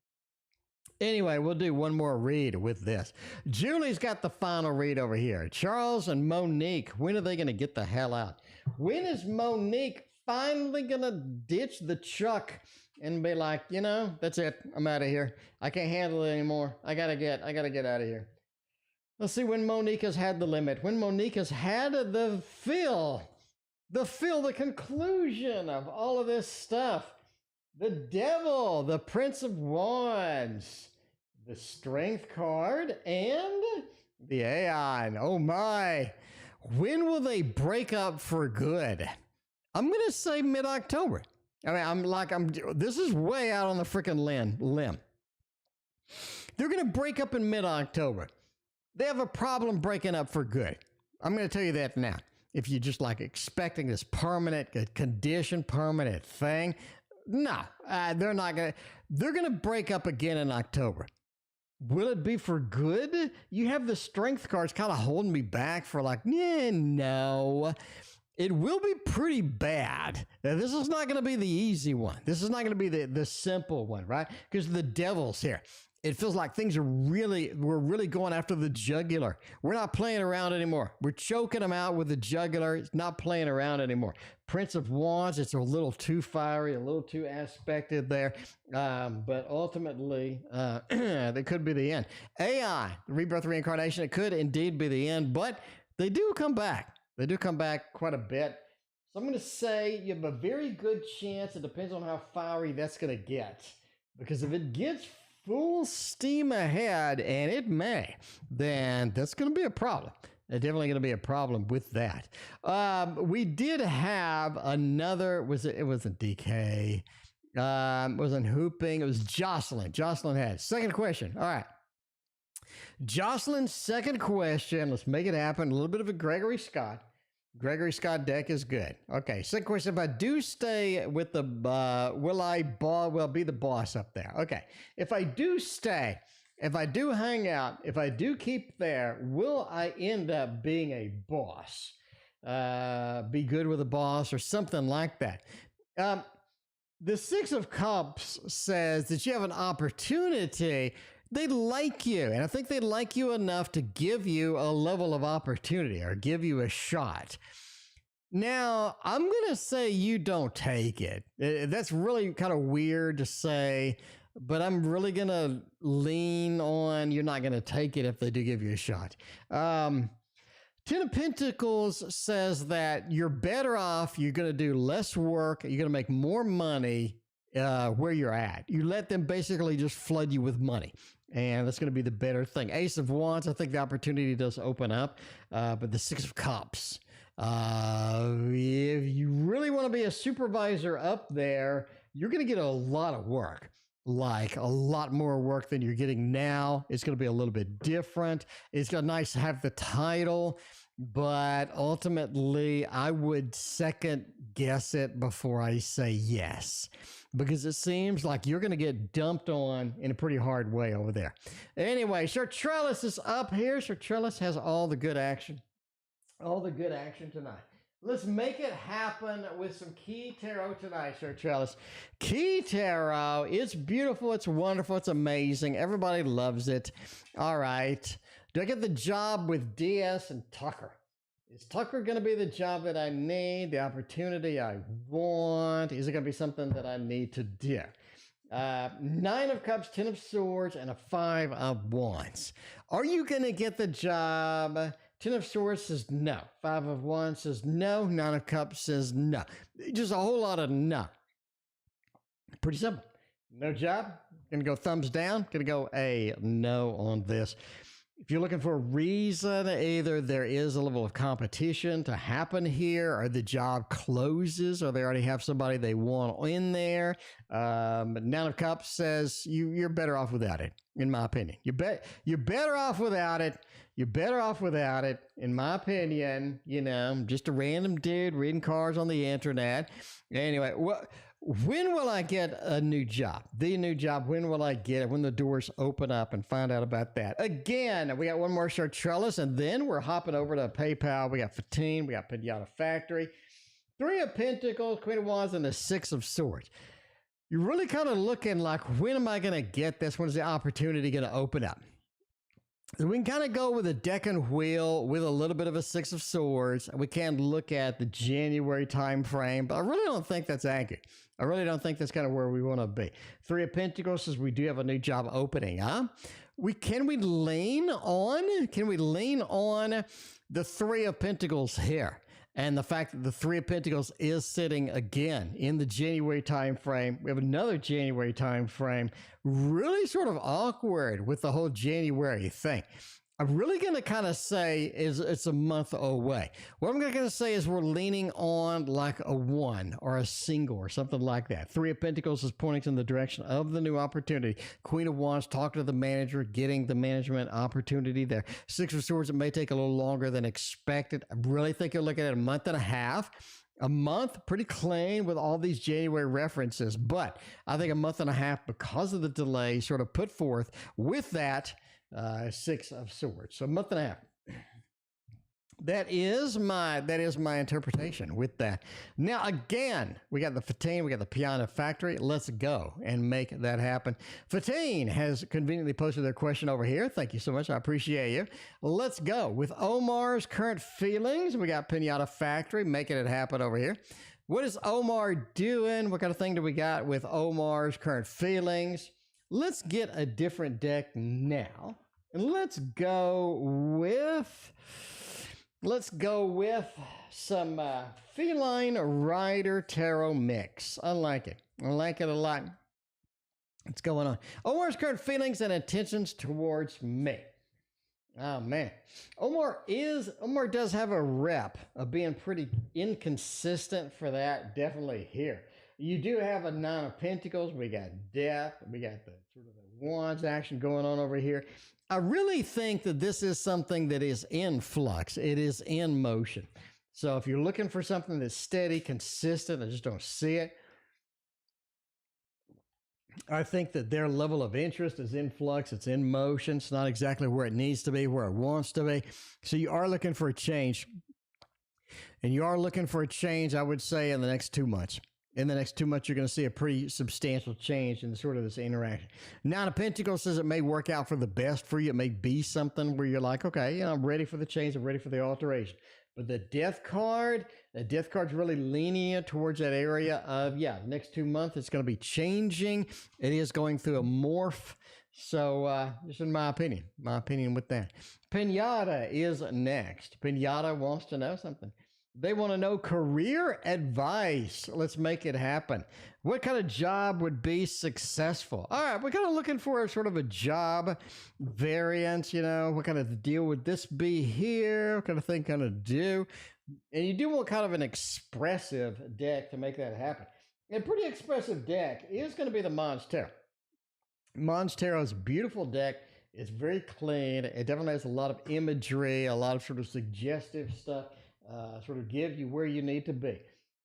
Anyway, we'll do one more read with this. Julie's got the final read over here. Charles and Monique, when are they going to get the hell out? When is Monique finally going to ditch the truck and be like, you know, that's it. I'm out of here. I can't handle it anymore. I gotta get out of here. Let's see when Monique has had the limit. When Monique has had the conclusion of all of this stuff. The devil, the Prince of Wands, the Strength card, and the Aeon. Oh my. When will they break up for good? I'm going to say mid-October. I mean, this is way out on the freaking limb. They're going to break up in mid-October. They have a problem breaking up for good. I'm going to tell you that now. If you're just like expecting this permanent condition, permanent thing, no, they're not going to. They're going to break up again in October. Will it be for good? You have the Strength cards kind of holding me back for like, no. It will be pretty bad. Now, this is not going to be the easy one. This is not going to be the simple one, right? Because the devil's here. It feels like we're really going after the jugular. We're not playing around anymore. We're choking them out with the jugular. It's not playing around anymore. Prince of Wands, it's a little too fiery, a little too aspected there. But ultimately, that could be the end. AI, rebirth reincarnation, it could indeed be the end, but they do come back. They do come back quite a bit. So I'm going to say you have a very good chance. It depends on how fiery that's going to get. Because if it gets full steam ahead, and it may, then that's going to be a problem. There's definitely going to be a problem with that. We did have another, it wasn't DK, it wasn't Hooping, it was Jocelyn. Jocelyn had second question. All right. Jocelyn's second question, let's make it happen. A little bit of a Gregory Scott. Gregory Scott deck is good. Okay, second question. If I do stay with the, will I be the boss up there? Okay, if I do stay, if I do hang out, if I do keep there, will I end up being a boss? Be good with a boss or something like that. The Six of Cups says that you have an opportunity. They like you, and I think they like you enough to give you a level of opportunity or give you a shot. Now, I'm going to say you don't take it. That's really kind of weird to say, but I'm really going to lean on you're not going to take it if they do give you a shot. Ten of Pentacles says that you're better off, you're going to do less work, you're going to make more money where you're at. You let them basically just flood you with money. And that's going to be the better thing. Ace of Wands, I think the opportunity does open up. But the Six of Cups, if you really want to be a supervisor up there, you're going to get a lot of work. Like a lot more work than you're getting now. It's going to be a little bit different. It's going to be nice to have the title. But ultimately, I would second guess it before I say yes. Because it seems like you're going to get dumped on in a pretty hard way over there. Anyway, Shartrellis is up here. Shartrellis has all the good action. All the good action tonight. Let's make it happen with some Key Tarot tonight, Shartrellis. Key Tarot, it's beautiful, it's wonderful, it's amazing. Everybody loves it. All right. Do I get the job with DS and Tucker? Is Tucker going to be the job that I need, the opportunity I want? Is it going to be something that I need to do? Nine of Cups, Ten of Swords, and a Five of Wands. Are you going to get the job? Ten of Swords says no. Five of Wands says no. Nine of Cups says no. Just a whole lot of no. Pretty simple. No job. Going to go thumbs down. Going to go a no on this. If you're looking for a reason, either there is a level of competition to happen here, or the job closes, or they already have somebody they want in there. Nine of Cups says you're better off without it, in my opinion. You're better off without it. You're better off without it, in my opinion. You know, I'm just a random dude reading cards on the internet. Anyway, when will I get a new job? The new job, when will I get it? When the doors open up, and find out about that. Again, we got one more Shartrellis, and then we're hopping over to PayPal. We got Fatine, we got Pinata Factory. Three of Pentacles, Queen of Wands, and the Six of Swords. you're really kind of looking like, when am I going to get this? When is the opportunity going to open up? So we can kind of go with a deck and wheel with a little bit of a Six of Swords. We can look at the January time frame, but I really don't think that's accurate. I really don't think that's kind of where we want to be. Three of Pentacles says we do have a new job opening, huh? Can we lean on the Three of Pentacles here? And the fact that the Three of Pentacles is sitting again in the January time frame. We have another January time frame. Really sort of awkward with the whole January thing. I'm really going to kind of say is it's a month away. What I'm going to say is we're leaning on like a one or a single or something like that. Three of Pentacles is pointing in the direction of the new opportunity. Queen of Wands, talking to the manager, getting the management opportunity there. Six of Swords, it may take a little longer than expected. I really think you're looking at a month and a half. A month, pretty clean with all these January references, but I think a month and a half because of the delay sort of put forth with that Six of Swords. So a month and a half. That is my interpretation with that. Now, again, we got the Fatine, we got the Piano Factory. Let's go and make that happen. Fatine has conveniently posted their question over here. Thank you so much. I appreciate you. Let's go with Omar's current feelings. We got Pinata Factory making it happen over here. What is Omar doing? What kind of thing do we got with Omar's current feelings? Let's get a different deck now. And let's go with some Feline Rider Tarot mix. I like it. I like it a lot. What's going on? Omar's current feelings and intentions towards me. Oh, man. Omar does have a rep of being pretty inconsistent for that. Definitely here. You do have a Nine of Pentacles. We got Death. We got the sort of the Wands action going on over here. I really think that this is something that is in flux. It is in motion. So if you're looking for something that's steady, consistent, I just don't see it. I think that their level of interest is in flux. It's in motion. It's not exactly where it needs to be, where it wants to be. So you are looking for a change. And you are looking for a change, I would say, in the next 2 months. In the next 2 months, you're going to see a pretty substantial change in sort of this interaction. Nine of Pentacles says it may work out for the best for you. It may be something where you're like, okay, you know, I'm ready for the change. I'm ready for the alteration. But the Death card's really leaning it towards that area of, yeah, next 2 months, it's going to be changing. It is going through a morph. So just in my opinion with that. Pinata is next. Pinata wants to know something. They want to know career advice. Let's make it happen. What kind of job would be successful? All right, we're kind of looking for a sort of a job variance, you know. What kind of deal would this be here? What kind of thing kind of do? And you do want kind of an expressive deck to make that happen. A pretty expressive deck is going to be the Mons Tarot. Mons Tarot is a beautiful deck. It's very clean. It definitely has a lot of imagery, a lot of sort of suggestive stuff. Sort of give you where you need to be.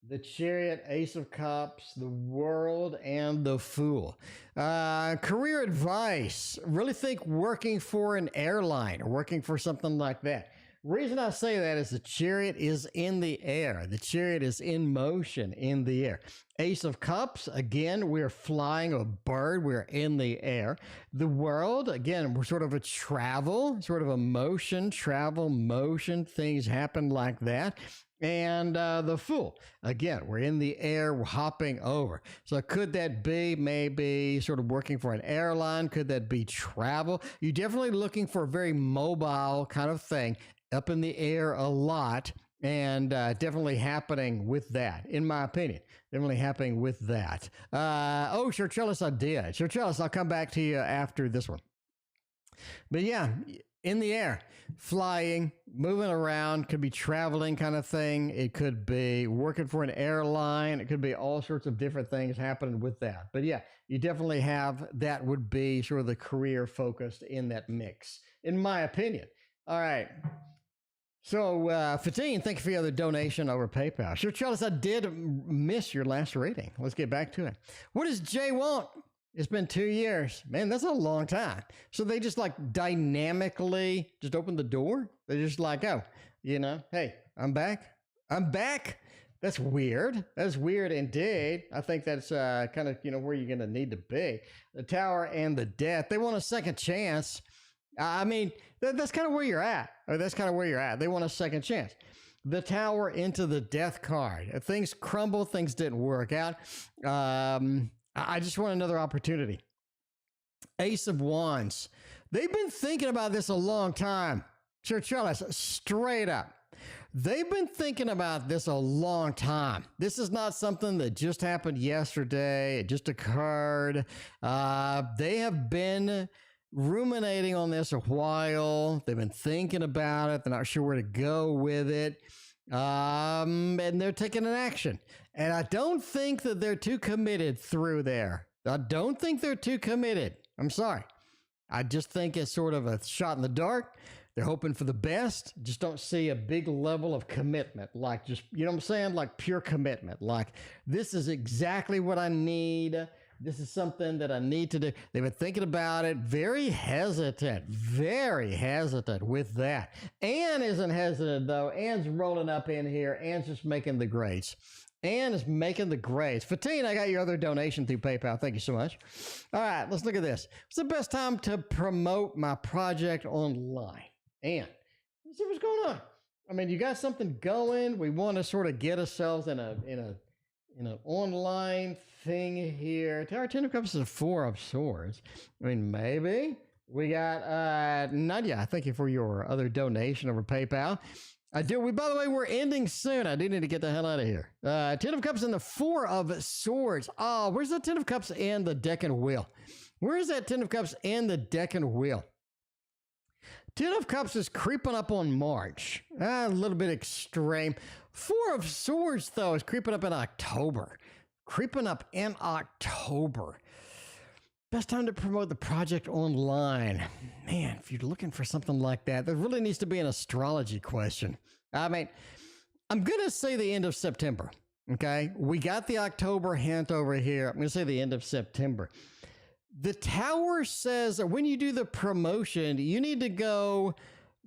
The Chariot, Ace of Cups, the World, and the Fool. Career advice. Really think working for an airline or working for something like that. Reason I say that is the Chariot is in the air. The Chariot is in motion in the air. Ace of Cups, again, we're flying a bird. We're in the air. The World, again, we're sort of a travel, sort of a motion, travel, motion. Things happen like that. And the Fool, again, we're in the air, we're hopping over. So could that be maybe sort of working for an airline? Could that be travel? You're definitely looking for a very mobile kind of thing, up in the air a lot, and definitely happening with that, in my opinion. Definitely happening with that. Shartrellis, I did. Shartrellis, I'll come back to you after this one. But yeah, in the air, flying, moving around, could be traveling kind of thing. It could be working for an airline. It could be all sorts of different things happening with that. But yeah, you definitely have, that would be sort of the career focused in that mix, in my opinion. All right. So, Fatine, thank you for your other donation over PayPal. Sure, Charles, I did miss your last reading. Let's get back to it. What does Jay want? It's been 2 years. Man, that's a long time. So they just like dynamically just open the door? They're just like, oh, you know, hey, I'm back. I'm back. That's weird. That's weird indeed. I think that's kind of, where you're going to need to be. The Tower and the Death. They want a second chance. I mean, that's kind of where you're at. That's kind of where you're at. They want a second chance. The Tower into the Death card. Things crumble. Things didn't work out. I just want another opportunity. Ace of Wands. They've been thinking about this a long time. Shartrellis, straight up. They've been thinking about this a long time. This is not something that just happened yesterday. It just occurred. They have been ruminating on this a while. They've been thinking about it. They're not sure where to go with it. And they're taking an action. And I don't think that they're too committed through there. I don't think they're too committed. I'm sorry. I just think it's sort of a shot in the dark. They're hoping for the best. Just don't see a big level of commitment. Like just, you know what I'm saying? Like pure commitment. Like this is exactly what I need. This is something that I need to do. They've been thinking about it. Very hesitant with that. Anne isn't hesitant though. Anne's rolling up in here. Anne's just making the grades. Anne is making the grades. Fatine, I got your other donation through PayPal. Thank you so much. All right, let's look at this. What's the best time to promote my project online? And let's see what's going on. I mean, you got something going. We want to sort of get ourselves in an online thing here. Tower 10 of Cups is a 4 of Swords. I mean, maybe. We got Nadia. Thank you for your other donation over PayPal. By the way, we're ending soon. I do need to get the hell out of here. 10 of Cups and the 4 of Swords. Oh, where's the 10 of Cups and the deck and wheel? Where is that 10 of Cups and the deck and wheel? 10 of Cups is creeping up on March. A little bit extreme. 4 of Swords, though, is creeping up in October. Best time to promote the project online. Man, if you're looking for something like that, there really needs to be an astrology question. I mean, I'm going to say the end of September. Okay? We got the October hint over here. I'm going to say the end of September. The Tower says that when you do the promotion, you need to go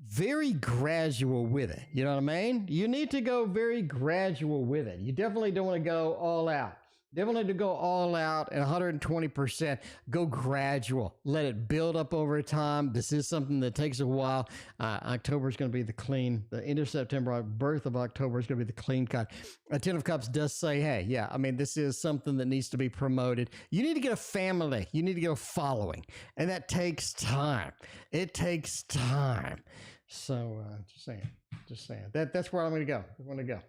very gradual with it. You know what I mean? You need to go very gradual with it. You definitely don't want to go all out. Definitely to go all out at 120%. Go gradual. Let it build up over time. This is something that takes a while. October is going to be the end of September. Birth of October is going to be the clean cut. A 10 of Cups does say, hey, yeah, I mean, this is something that needs to be promoted. You need to get a family. You need to get a following. And that takes time. It takes time. So just saying. That's where I'm going to go.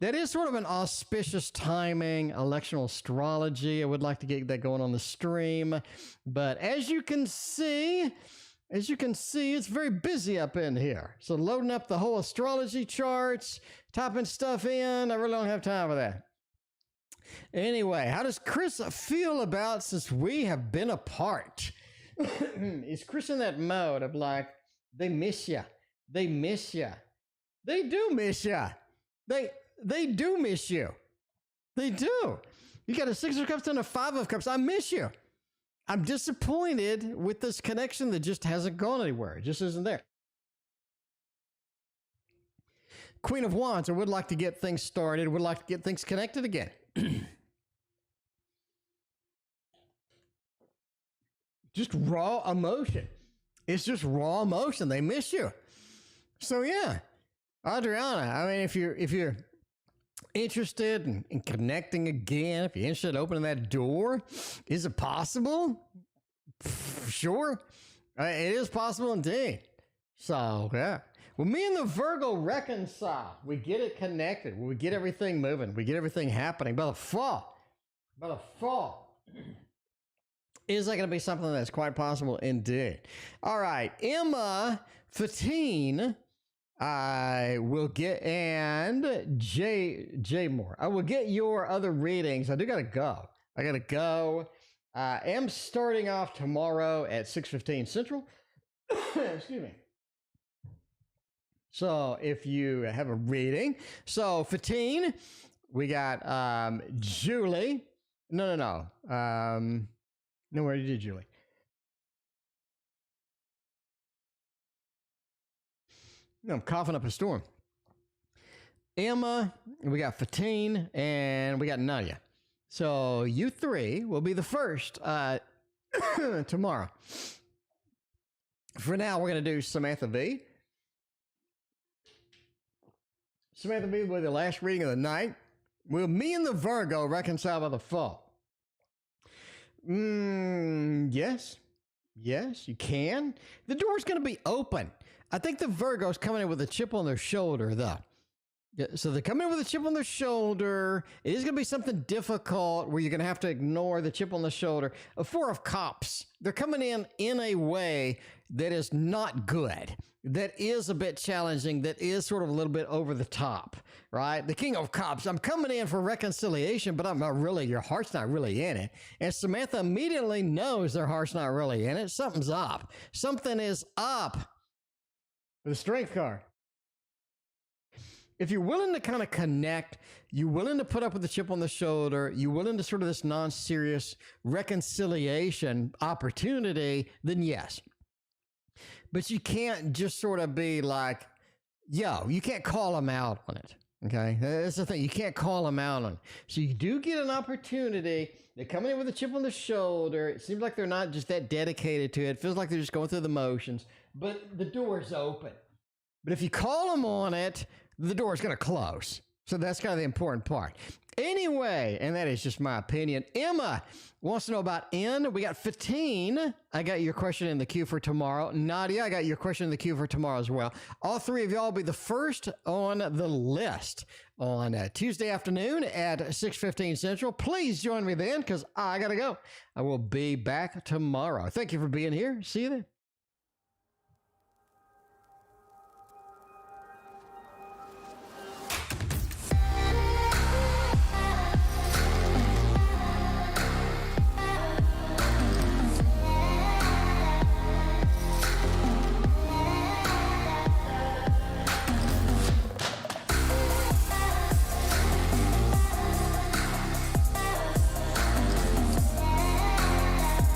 That is sort of an auspicious timing, electional astrology. I would like to get that going on the stream. But as you can see, it's very busy up in here. So loading up the whole astrology charts, typing stuff in, I really don't have time for that. Anyway, how does Chris feel about since we have been apart? Is Chris in that mode of like, they miss ya. They miss ya. They do miss ya. They do miss you. They do. You got a 6 of Cups and a 5 of Cups. I miss you. I'm disappointed with this connection that just hasn't gone anywhere. It just isn't there. Queen of Wands. I would like to get things started. Would like to get things connected again. Just raw emotion. It's just raw emotion. They miss you. So yeah, Adriana. I mean, if you're interested in connecting again, if you're interested in opening that door, is it possible? Sure. It is possible indeed. So, yeah. Well, me and the Virgo reconcile. We get it connected. We get everything moving. We get everything happening. By the fall. Is that going to be something that's quite possible indeed? All right. Emma Fatine. I will get, and J Moore. I will get your other readings. I gotta go. I am starting off tomorrow at 6:15 Central. Excuse me. So if you have a reading, so Fatine, we got Juuuliiie. No. No, where did Juuuliiie? No, I'm coughing up a storm. Emma, we got Fatine, and we got Nadia. So you three will be the first tomorrow. For now, we're going to do Samantha V. Samantha V will be the last reading of the night. Will me and the Virgo reconcile by the fall? Yes. Yes, you can. The door's going to be open. I think the Virgo's coming in with a chip on their shoulder, though. So they're coming in with a chip on their shoulder. It is going to be something difficult where you're going to have to ignore the chip on the shoulder. A Four of Cups. They're coming in a way that is not good, that is a bit challenging, that is sort of a little bit over the top, right? The King of Cups. I'm coming in for reconciliation, but I'm not really, your heart's not really in it. And Samantha immediately knows their heart's not really in it. Something's up. Something is up. With the Strength card. If you're willing to kind of connect, you're willing to put up with the chip on the shoulder, you're willing to sort of this non-serious reconciliation opportunity, then yes. But you can't just sort of be like, yo, you can't call them out on it. Okay, that's the thing. You can't call them out on it. So you do get an opportunity. They're coming in with a chip on the shoulder. It seems like they're not just that dedicated to it. It feels like they're just going through the motions. But the door's open. But if you call them on it, the door's going to close. So that's kind of the important part. Anyway, and that is just my opinion. Emma wants to know about N. We got Fatine. I got your question in the queue for tomorrow. Nadia, I got your question in the queue for tomorrow as well. All three of y'all will be the first on the list on Tuesday afternoon at 6:15 Central. Please join me then because I got to go. I will be back tomorrow. Thank you for being here. See you then.